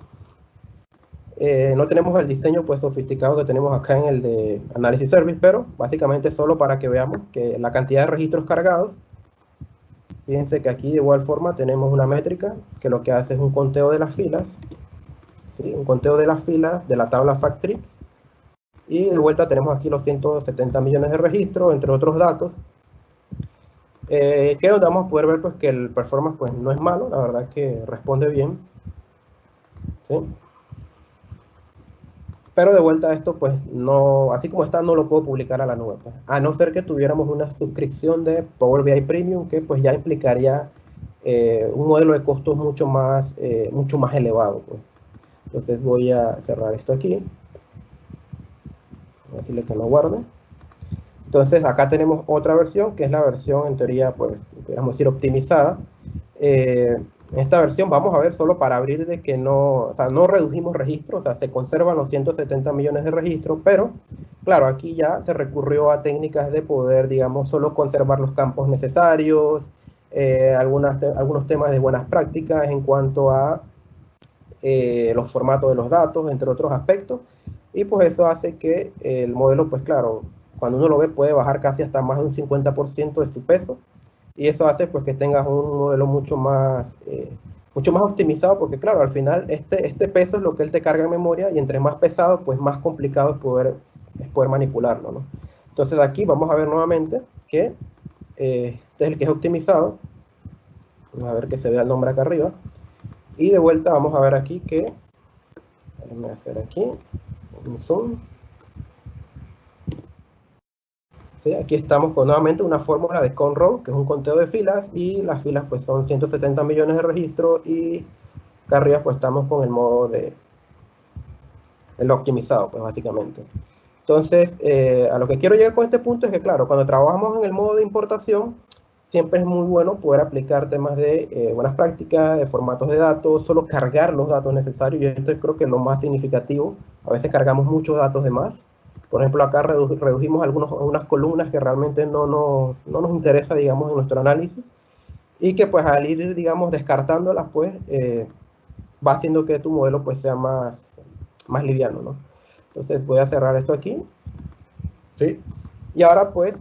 tenemos el diseño pues sofisticado que tenemos acá en el de Analysis Service, pero básicamente solo para que veamos que la cantidad de registros cargados, fíjense que aquí de igual forma tenemos una métrica que lo que hace es un conteo de las filas, ¿sí? Un conteo de las filas de la tabla Factrix, y de vuelta tenemos aquí los 170 millones de registros, entre otros datos, que donde vamos a poder ver pues que el performance pues no es malo, la verdad que responde bien, ¿sí? Pero de vuelta a esto, pues no, así como está, no lo puedo publicar a la nube, pues. A no ser que tuviéramos una suscripción de Power BI Premium, que pues ya implicaría un modelo de costos mucho más elevado, pues. Entonces voy a cerrar esto aquí. Voy a decirle que lo guarde. Entonces acá tenemos otra versión, que es la versión en teoría, pues, podríamos decir optimizada. En esta versión vamos a ver solo para abrir de que no, o sea, no redujimos registros, o sea, se conservan los 170 millones de registros, pero claro, aquí ya se recurrió a técnicas de poder, digamos, solo conservar los campos necesarios, algunos temas de buenas prácticas en cuanto a los formatos de los datos, entre otros aspectos, y pues eso hace que el modelo, pues claro, cuando uno lo ve puede bajar casi hasta más de un 50% de su peso, y eso hace pues que tengas un modelo mucho más optimizado, porque claro, al final este peso es lo que él te carga en memoria, y entre más pesado, pues más complicado es poder manipularlo, ¿no? Entonces aquí vamos a ver nuevamente que este es el que es optimizado. Vamos a ver que se vea el nombre acá arriba. Y de vuelta vamos a ver aquí que, déjenme hacer aquí un zoom. ¿Sí? Aquí estamos con nuevamente una fórmula de Conroe, que es un conteo de filas, y las filas pues son 170 millones de registros, y acá arriba pues estamos con el modo de el optimizado, pues básicamente. Entonces, a lo que quiero llegar con este punto es que, claro, cuando trabajamos en el modo de importación, siempre es muy bueno poder aplicar temas de buenas prácticas, de formatos de datos, solo cargar los datos necesarios, y esto creo que es lo más significativo. A veces cargamos muchos datos de más. Por ejemplo, acá redujimos unas columnas que realmente no nos interesa, digamos, en nuestro análisis, y que pues al ir, digamos, descartándolas, pues va haciendo que tu modelo pues sea más liviano, ¿no? Entonces voy a cerrar esto aquí. ¿sí? Y ahora pues,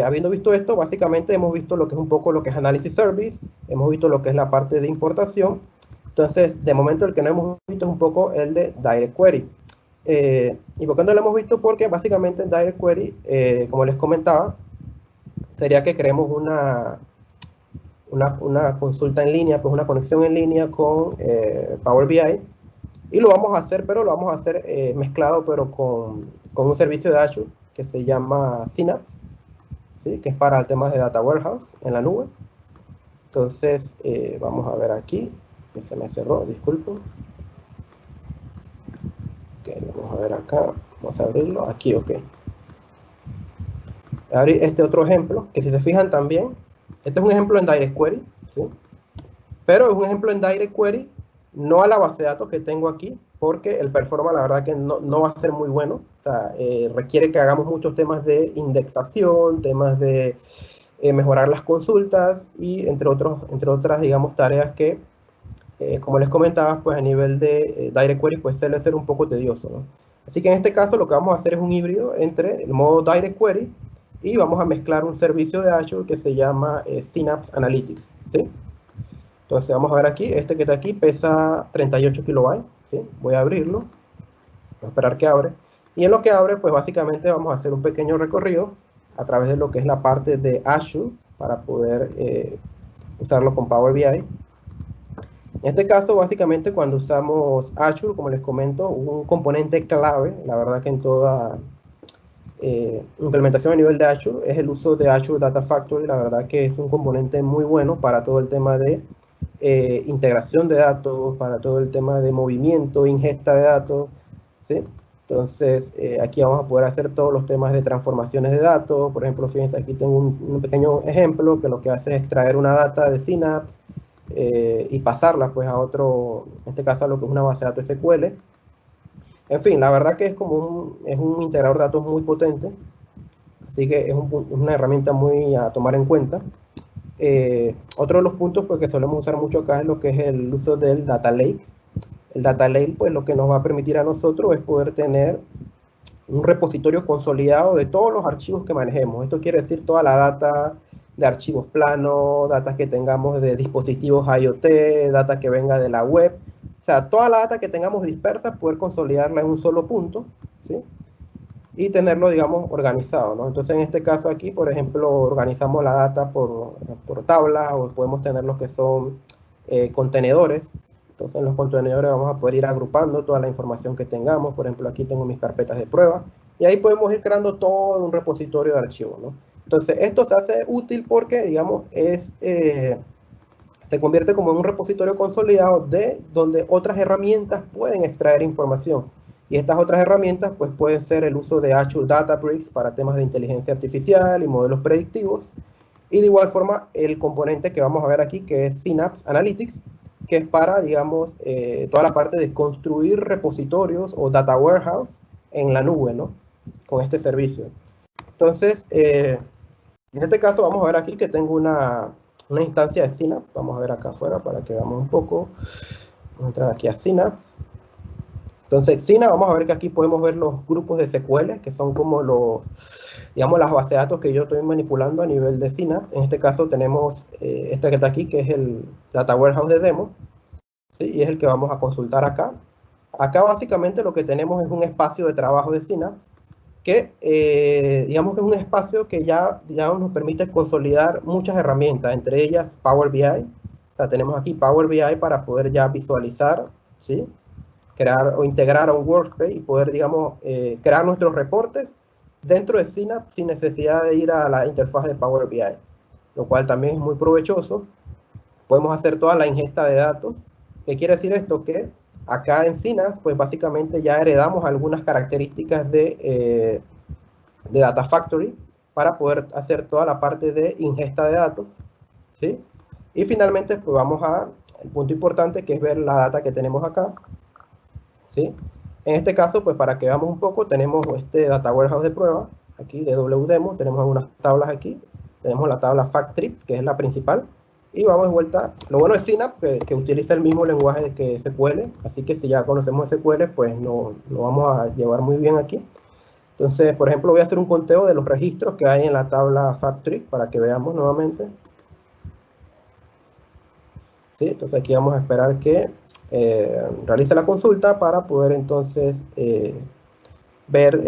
habiendo visto esto, básicamente hemos visto lo que es un poco lo que es Analysis Service, hemos visto lo que es la parte de importación. Entonces, de momento el que no hemos visto es un poco el de Direct Query. ¿Y por qué no lo hemos visto? Porque básicamente en Direct Query, como les comentaba, sería que creemos una consulta en línea, pues una conexión en línea con Power BI. Y lo vamos a hacer, pero lo vamos a hacer mezclado, pero con un servicio de Azure que se llama Synapse, ¿sí? Que es para el tema de Data Warehouse en la nube. Entonces, vamos a ver aquí, que se me cerró, disculpen. Ok, vamos a ver acá, vamos a abrirlo, aquí, ok. Abrir este otro ejemplo, que si se fijan también, este es un ejemplo en Direct Query, ¿sí? Pero es un ejemplo en Direct Query, no a la base de datos que tengo aquí, porque el performance la verdad que no va a ser muy bueno. O sea, requiere que hagamos muchos temas de indexación, temas de mejorar las consultas y entre otras, digamos, tareas que, como les comentaba, pues a nivel de Direct Query, pues suele ser un poco tedioso, ¿no? Así que en este caso lo que vamos a hacer es un híbrido entre el modo Direct Query y vamos a mezclar un servicio de Azure que se llama Synapse Analytics, ¿sí? Entonces vamos a ver aquí, este que está aquí pesa 38 kilobytes, ¿sí? Voy a abrirlo, voy a esperar que abre. Y en lo que abre, pues básicamente vamos a hacer un pequeño recorrido a través de lo que es la parte de Azure para poder usarlo con Power BI. En este caso, básicamente cuando usamos Azure, como les comento, un componente clave, la verdad que en toda implementación a nivel de Azure, es el uso de Azure Data Factory. La verdad que es un componente muy bueno para todo el tema de integración de datos, para todo el tema de movimiento, ingesta de datos, ¿sí? Entonces, aquí vamos a poder hacer todos los temas de transformaciones de datos. Por ejemplo, fíjense, aquí tengo un pequeño ejemplo que lo que hace es extraer una data de Synapse y pasarla pues a otro, en este caso a lo que es una base de datos SQL. En fin, la verdad que es como un integrador de datos muy potente, así que es una herramienta muy a tomar en cuenta. Otro de los puntos pues, que solemos usar mucho acá es lo que es el uso del Data Lake. El Data Lake pues lo que nos va a permitir a nosotros es poder tener un repositorio consolidado de todos los archivos que manejemos. Esto quiere decir toda la data de archivos planos, datos que tengamos de dispositivos IoT, data que venga de la web. O sea, toda la data que tengamos dispersa, poder consolidarla en un solo punto, ¿sí? Y tenerlo, digamos, organizado, ¿no? Entonces, en este caso aquí, por ejemplo, organizamos la data por tablas o podemos tener los que son contenedores. Entonces, en los contenedores vamos a poder ir agrupando toda la información que tengamos. Por ejemplo, aquí tengo mis carpetas de prueba y ahí podemos ir creando todo un repositorio de archivos, ¿no? Entonces, esto se hace útil porque, digamos, se convierte como en un repositorio consolidado de donde otras herramientas pueden extraer información. Y estas otras herramientas pues pueden ser el uso de Azure Databricks para temas de inteligencia artificial y modelos predictivos. Y de igual forma el componente que vamos a ver aquí, que es Synapse Analytics, que es para, digamos, toda la parte de construir repositorios o data warehouse en la nube, ¿no? Con este servicio. Entonces, en este caso vamos a ver aquí que tengo una instancia de Synapse. Vamos a ver acá afuera para que veamos un poco. Vamos a entrar aquí a Synapse. Entonces, Synapse, vamos a ver que aquí podemos ver los grupos de SQL, que son como digamos, las bases de datos que yo estoy manipulando a nivel de Synapse. En este caso tenemos este que está aquí, que es el Data Warehouse de demo, ¿sí? Y es el que vamos a consultar acá. Acá básicamente lo que tenemos es un espacio de trabajo de Synapse, que digamos que es un espacio que ya nos permite consolidar muchas herramientas, entre ellas Power BI. O sea, tenemos aquí Power BI para poder ya visualizar, ¿sí? Crear o integrar a un workspace y poder, digamos, crear nuestros reportes dentro de Synapse sin necesidad de ir a la interfaz de Power BI, lo cual también es muy provechoso. Podemos hacer toda la ingesta de datos. ¿Qué quiere decir esto? Que acá en Synapse, pues básicamente ya heredamos algunas características de Data Factory para poder hacer toda la parte de ingesta de datos, ¿sí? Y finalmente, pues vamos al punto importante, que es ver la data que tenemos acá, ¿sí? En este caso, pues para que veamos un poco, tenemos este Data Warehouse de prueba, aquí de WDemo, tenemos algunas tablas aquí, tenemos la tabla FactTrip, que es la principal, y vamos de vuelta. Lo bueno de Synapse, que utiliza el mismo lenguaje que SQL, así que si ya conocemos SQL, pues lo vamos a llevar muy bien aquí. Entonces, por ejemplo, voy a hacer un conteo de los registros que hay en la tabla Factory para que veamos nuevamente. ¿Sí? Entonces aquí vamos a esperar que realice la consulta para poder entonces ver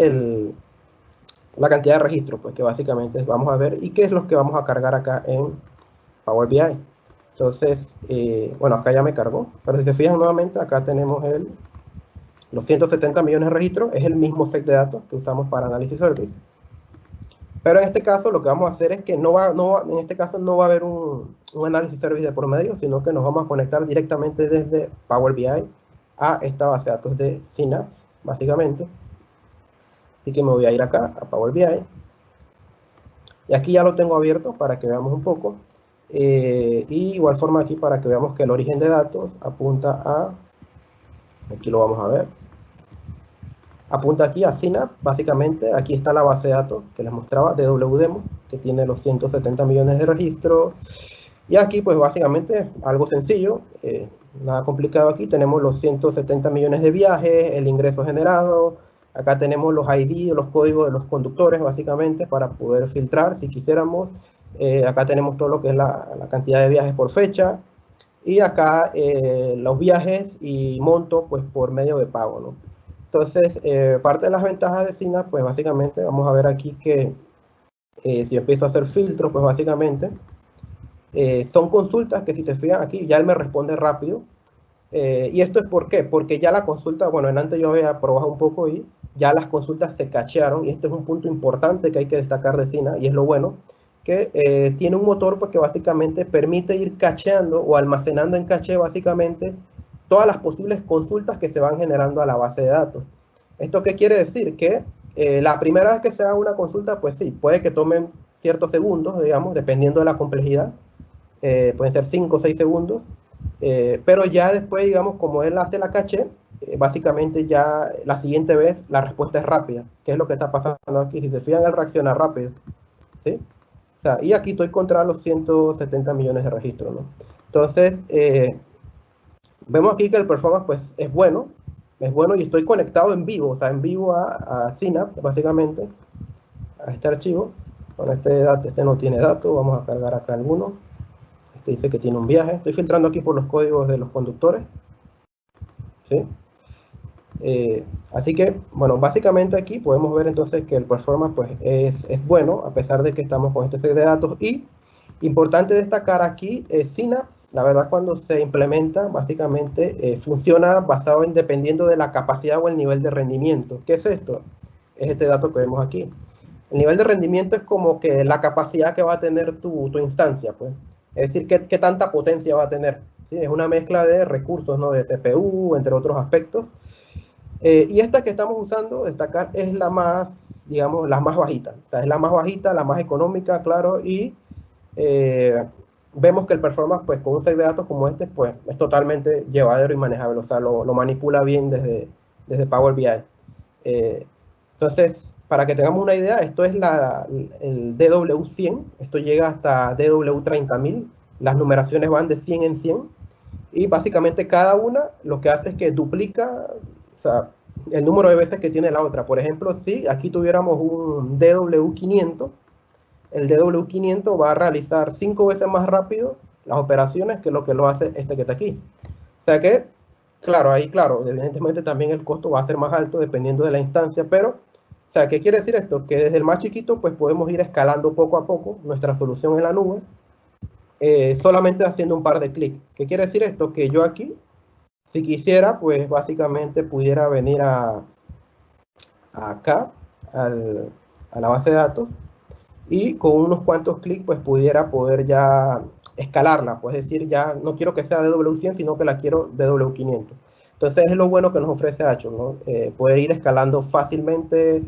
la cantidad de registros, pues que básicamente vamos a ver y qué es lo que vamos a cargar acá en Power BI. Entonces, bueno, acá ya me cargó, pero si se fijan nuevamente, acá tenemos los 170 millones de registros, es el mismo set de datos que usamos para Analysis Service. Pero en este caso lo que vamos a hacer es que en este caso no va a haber un Analysis Service de por medio, sino que nos vamos a conectar directamente desde Power BI a esta base de datos de Synapse, básicamente. Así que me voy a ir acá a Power BI. Y aquí ya lo tengo abierto para que veamos un poco. Y igual forma aquí para que veamos que el origen de datos apunta aquí lo vamos a ver, apunta aquí a Synapse, básicamente aquí está la base de datos que les mostraba de WDemo, que tiene los 170 millones de registros, y aquí pues básicamente algo sencillo, nada complicado aquí, tenemos los 170 millones de viajes, el ingreso generado, acá tenemos los ID, los códigos de los conductores básicamente para poder filtrar si quisiéramos, acá tenemos todo lo que es la cantidad de viajes por fecha, y acá los viajes y monto pues por medio de pago, ¿no? Entonces, parte de las ventajas de Synapse, pues básicamente vamos a ver aquí que si yo empiezo a hacer filtros, pues básicamente son consultas que si se fijan aquí ya él me responde rápido. ¿Y esto es por qué? Porque ya la consulta, bueno, en antes yo había probado un poco y ya las consultas se cachearon, y esto es un punto importante que hay que destacar de Synapse, y es lo bueno, que tiene un motor pues, que básicamente permite ir cacheando o almacenando en caché básicamente todas las posibles consultas que se van generando a la base de datos. ¿Esto qué quiere decir? Que la primera vez que se haga una consulta, pues sí, puede que tomen ciertos segundos, digamos, dependiendo de la complejidad, pueden ser 5 o 6 segundos, pero ya después, digamos, como él hace la caché, básicamente ya la siguiente vez la respuesta es rápida, que es lo que está pasando aquí. Si se fijan, él reacciona rápido, ¿sí? O sea, y aquí estoy contra los 170 millones de registros, ¿no? Entonces, vemos aquí que el performance pues es bueno y estoy conectado en vivo, o sea, en vivo a Synapse, básicamente, a este archivo. Con este no tiene datos, vamos a cargar acá alguno. Este dice que tiene un viaje. Estoy filtrando aquí por los códigos de los conductores, ¿sí? Así que, bueno, básicamente aquí podemos ver entonces que el performance pues es bueno, a pesar de que estamos con este set de datos. Y importante destacar aquí, Synapse, la verdad, cuando se implementa, básicamente funciona basado en dependiendo de la capacidad o el nivel de rendimiento. ¿Qué es esto? Es este dato que vemos aquí. El nivel de rendimiento es como que la capacidad que va a tener tu instancia, pues. Es decir, qué tanta potencia va a tener. ¿Sí? Es una mezcla de recursos, ¿no? De CPU, entre otros aspectos. Y esta que estamos usando, destacar, es la más, digamos, la más bajita. O sea, es la más bajita, la más económica, claro, y vemos que el performance, pues, con un set de datos como este, pues, es totalmente llevadero y manejable. O sea, lo manipula bien desde Power BI. Entonces, para que tengamos una idea, esto es el DW100, esto llega hasta DW30000, las numeraciones van de 100 en 100, y básicamente cada una lo que hace es que duplica, o sea, el número de veces que tiene la otra. Por ejemplo, si aquí tuviéramos un DW500, el DW500 va a realizar 5 veces más rápido las operaciones que lo hace este que está aquí. O sea que, claro, ahí, claro, evidentemente también el costo va a ser más alto dependiendo de la instancia, pero, o sea, ¿qué quiere decir esto? Que desde el más chiquito, pues podemos ir escalando poco a poco nuestra solución en la nube, solamente haciendo un par de clics. ¿Qué quiere decir esto? Que yo aquí, si quisiera, pues básicamente pudiera venir acá, a la base de datos, y con unos cuantos clics, pues poder ya escalarla, pues decir, ya no quiero que sea DW100, sino que la quiero DW500. Entonces es lo bueno que nos ofrece Azure, ¿no? Poder ir escalando fácilmente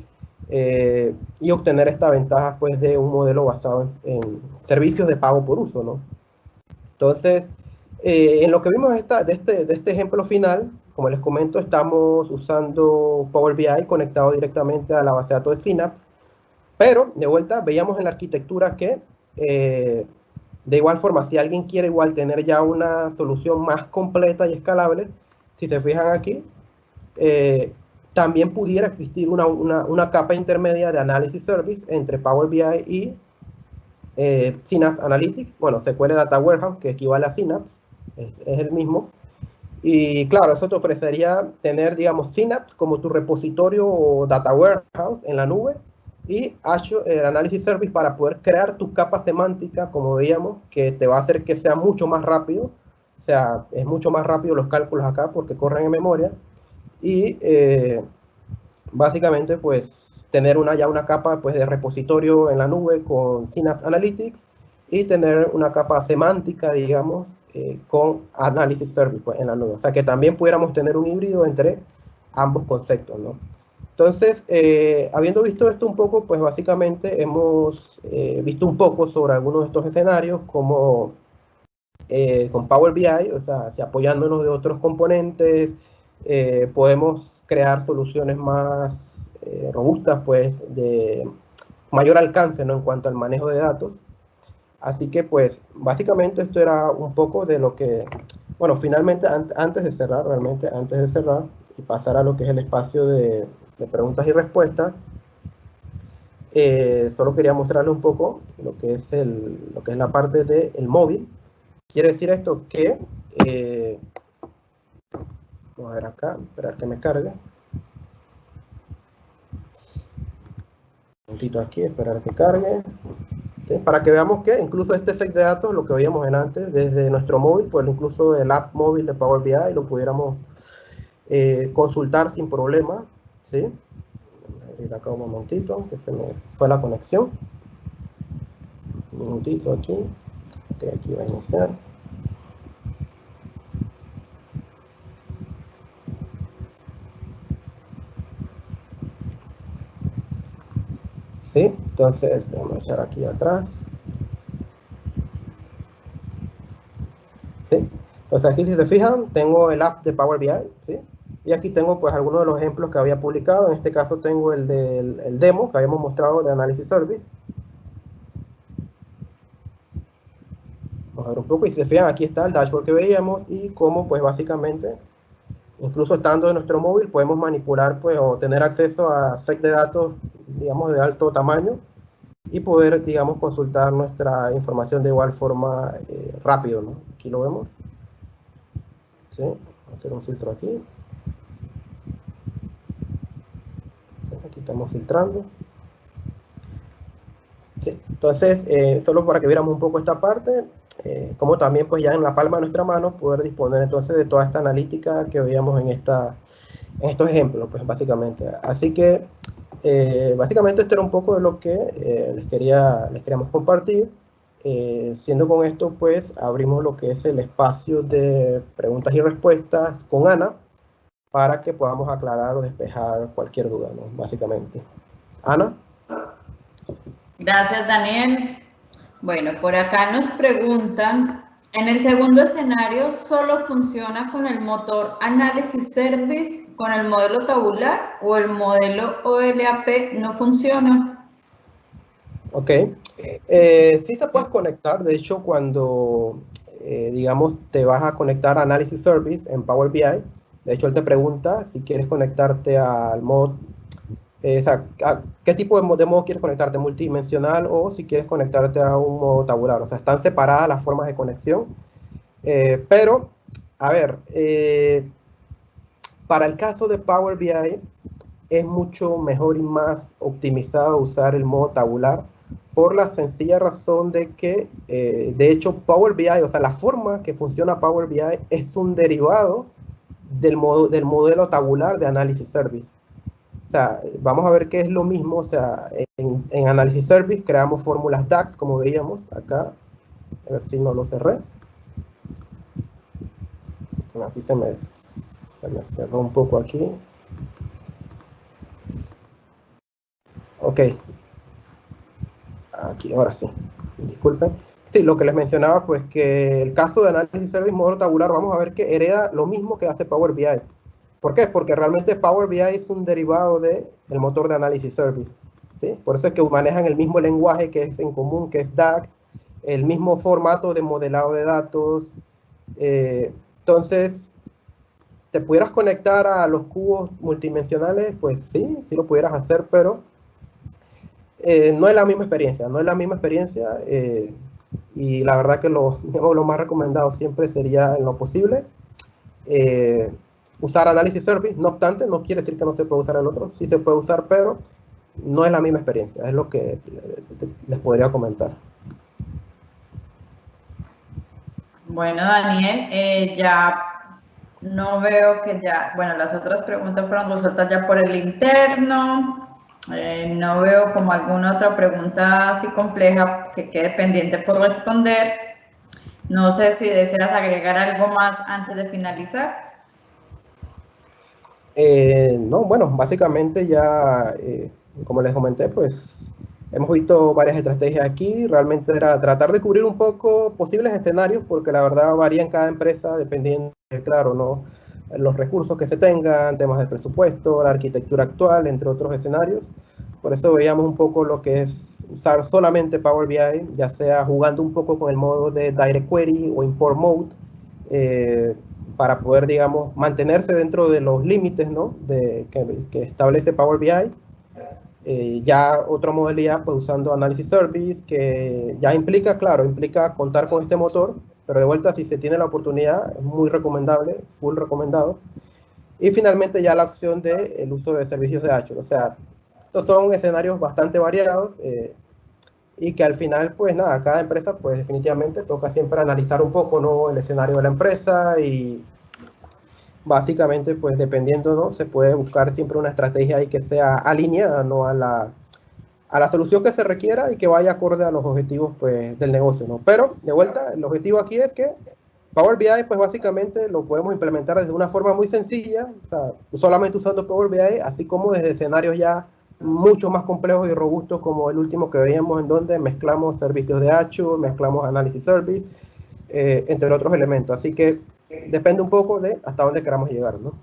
y obtener esta ventaja, pues, de un modelo basado en servicios de pago por uso, ¿no? Entonces, en lo que vimos de este ejemplo final, como les comento, estamos usando Power BI conectado directamente a la base de datos de Synapse, pero de vuelta veíamos en la arquitectura que de igual forma, si alguien quiere igual tener ya una solución más completa y escalable, si se fijan aquí, también pudiera existir una capa intermedia de Analysis Service entre Power BI y Synapse Analytics. Bueno, SQL Data Warehouse, que equivale a Synapse, es el mismo. Y claro, eso te ofrecería tener, digamos, Synapse como tu repositorio o Data Warehouse en la nube, y Azure Analysis Service para poder crear tu capa semántica, como veíamos, que te va a hacer que sea mucho más rápido. O sea, es mucho más rápido los cálculos acá porque corren en memoria. Y básicamente, pues, tener ya una capa pues, de repositorio en la nube con Synapse Analytics, y tener una capa semántica, digamos, con Analysis Service pues, en la nube. O sea, que también pudiéramos tener un híbrido entre ambos conceptos, ¿no? Entonces, habiendo visto esto un poco, pues básicamente hemos visto un poco sobre algunos de estos escenarios, como con Power BI, o sea, si apoyándonos de otros componentes, podemos crear soluciones más robustas, pues, de mayor alcance, ¿no? En cuanto al manejo de datos. Así que, pues, básicamente esto era un poco de lo que, bueno, finalmente, antes de cerrar, realmente, antes de cerrar y pasar a lo que es el espacio de preguntas y respuestas, solo quería mostrarles un poco lo que es la parte del móvil. Quiere decir esto que, vamos a ver acá, esperar que me cargue. Un momentito aquí, esperar que cargue. ¿Sí? Para que veamos que incluso este set de datos, lo que veíamos en antes, desde nuestro móvil, pues incluso el app móvil de Power BI lo pudiéramos consultar sin problema. ¿Sí? Voy a ir acá un momentito, que se me fue la conexión. Un minutito aquí. Ok, aquí va a iniciar. ¿Sí? Entonces, vamos a echar aquí atrás. ¿Sí? Entonces aquí, si se fijan, tengo el app de Power BI, ¿sí? Y aquí tengo pues algunos de los ejemplos que había publicado. En este caso tengo el del demo que habíamos mostrado de Analysis Service. Vamos a ver un poco, y si se fijan, aquí está el dashboard que veíamos, y cómo pues básicamente, incluso estando en nuestro móvil, podemos manipular pues o tener acceso a set de datos, digamos, de alto tamaño, y poder, digamos, consultar nuestra información de igual forma rápido, ¿no? Aquí lo vemos. ¿Sí? Vamos a hacer un filtro aquí. Aquí estamos filtrando. ¿Sí? Entonces, solo para que viéramos un poco esta parte, como también pues ya en la palma de nuestra mano poder disponer entonces de toda esta analítica que veíamos en estos ejemplos, pues básicamente. Así que, básicamente esto era un poco de lo que les queríamos compartir. Siendo con esto, pues abrimos lo que es el espacio de preguntas y respuestas con Ana, para que podamos aclarar o despejar cualquier duda, ¿no? Básicamente. Ana. Gracias, Daniel. Bueno, por acá nos preguntan, en el segundo escenario, ¿solo funciona con el motor Analysis Service, con el modelo tabular, o el modelo OLAP no funciona? Ok. Sí se puede conectar. De hecho, cuando, digamos, te vas a conectar a Analysis Service en Power BI, de hecho, él te pregunta si quieres conectarte al modo, o sea, a qué tipo de modo quieres conectarte, multidimensional, o si quieres conectarte a un modo tabular. O sea, están separadas las formas de conexión. Pero, a ver, para el caso de Power BI, es mucho mejor y más optimizado usar el modo tabular, por la sencilla razón de que, de hecho, Power BI, o sea, la forma que funciona Power BI es un derivado del modelo tabular de Analysis Service. O sea, vamos a ver qué es lo mismo. O sea, en Analysis Service creamos fórmulas DAX, como veíamos acá. A ver si no lo cerré. Bueno, aquí se me cerró un poco aquí. Ok. Aquí, ahora sí. Disculpen. Sí, lo que les mencionaba, pues que el caso de Analysis Service modelo tabular, vamos a ver que hereda lo mismo que hace Power BI. ¿Por qué? Porque realmente Power BI es un derivado del motor de Analysis Service, ¿sí? Por eso es que manejan el mismo lenguaje que es en común, que es DAX, el mismo formato de modelado de datos. Entonces, te pudieras conectar a los cubos multidimensionales, pues sí, sí lo pudieras hacer, pero no es la misma experiencia, no es la misma experiencia. Y la verdad que digamos, lo más recomendado siempre sería, en lo posible, usar Analysis Service. No obstante, no quiere decir que no se pueda usar el otro, sí se puede usar, pero no es la misma experiencia, es lo que les podría comentar. Bueno, Daniel, ya no veo que ya, bueno, las otras preguntas fueron resueltas ya por el interno. No veo como alguna otra pregunta así compleja que quede pendiente por responder. No sé si deseas agregar algo más antes de finalizar. No, bueno, básicamente ya, como les comenté, pues hemos visto varias estrategias aquí. Realmente era tratar de cubrir un poco posibles escenarios, porque la verdad varía en cada empresa dependiendo, claro, ¿no? Los recursos que se tengan, temas de presupuesto, la arquitectura actual, entre otros escenarios. Por eso veíamos un poco lo que es usar solamente Power BI, ya sea jugando un poco con el modo de Direct Query o Import Mode, para poder, digamos, mantenerse dentro de los límites, ¿no? que establece Power BI. Ya otra modalidad, pues usando Analysis Service, que ya implica, claro, implica contar con este motor, pero de vuelta, si se tiene la oportunidad, es muy recomendable, full recomendado. Y finalmente ya la opción del uso de servicios de Azure. O sea, estos son escenarios bastante variados, y que al final, pues nada, cada empresa, pues definitivamente toca siempre analizar un poco, ¿no? El escenario de la empresa, y básicamente, pues dependiendo, ¿no? Se puede buscar siempre una estrategia ahí que sea alineada, ¿no? a la solución que se requiera y que vaya acorde a los objetivos, pues, del negocio, ¿no? Pero, de vuelta, el objetivo aquí es que Power BI, pues básicamente lo podemos implementar desde una forma muy sencilla, o sea, solamente usando Power BI, así como desde escenarios ya mucho más complejos y robustos, como el último que veíamos, en donde mezclamos servicios de Azure, mezclamos Analysis Service, entre otros elementos. Así que depende un poco de hasta dónde queramos llegar, ¿no?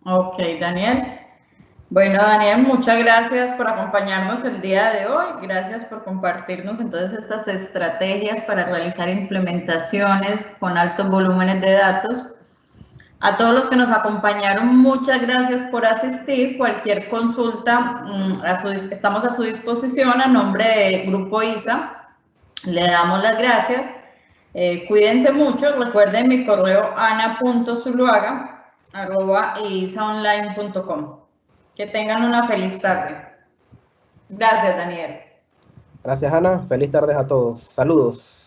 Ok, Daniel. Bueno, Daniel, muchas gracias por acompañarnos el día de hoy. Gracias por compartirnos entonces estas estrategias para realizar implementaciones con altos volúmenes de datos. A todos los que nos acompañaron, muchas gracias por asistir. Cualquier consulta, estamos a su disposición. A nombre de Grupo ISA, le damos las gracias. Cuídense mucho. Recuerden mi correo ana.zuluaga@isaonline.com. Que tengan una feliz tarde. Gracias, Daniel. Gracias, Ana. Feliz tarde a todos. Saludos.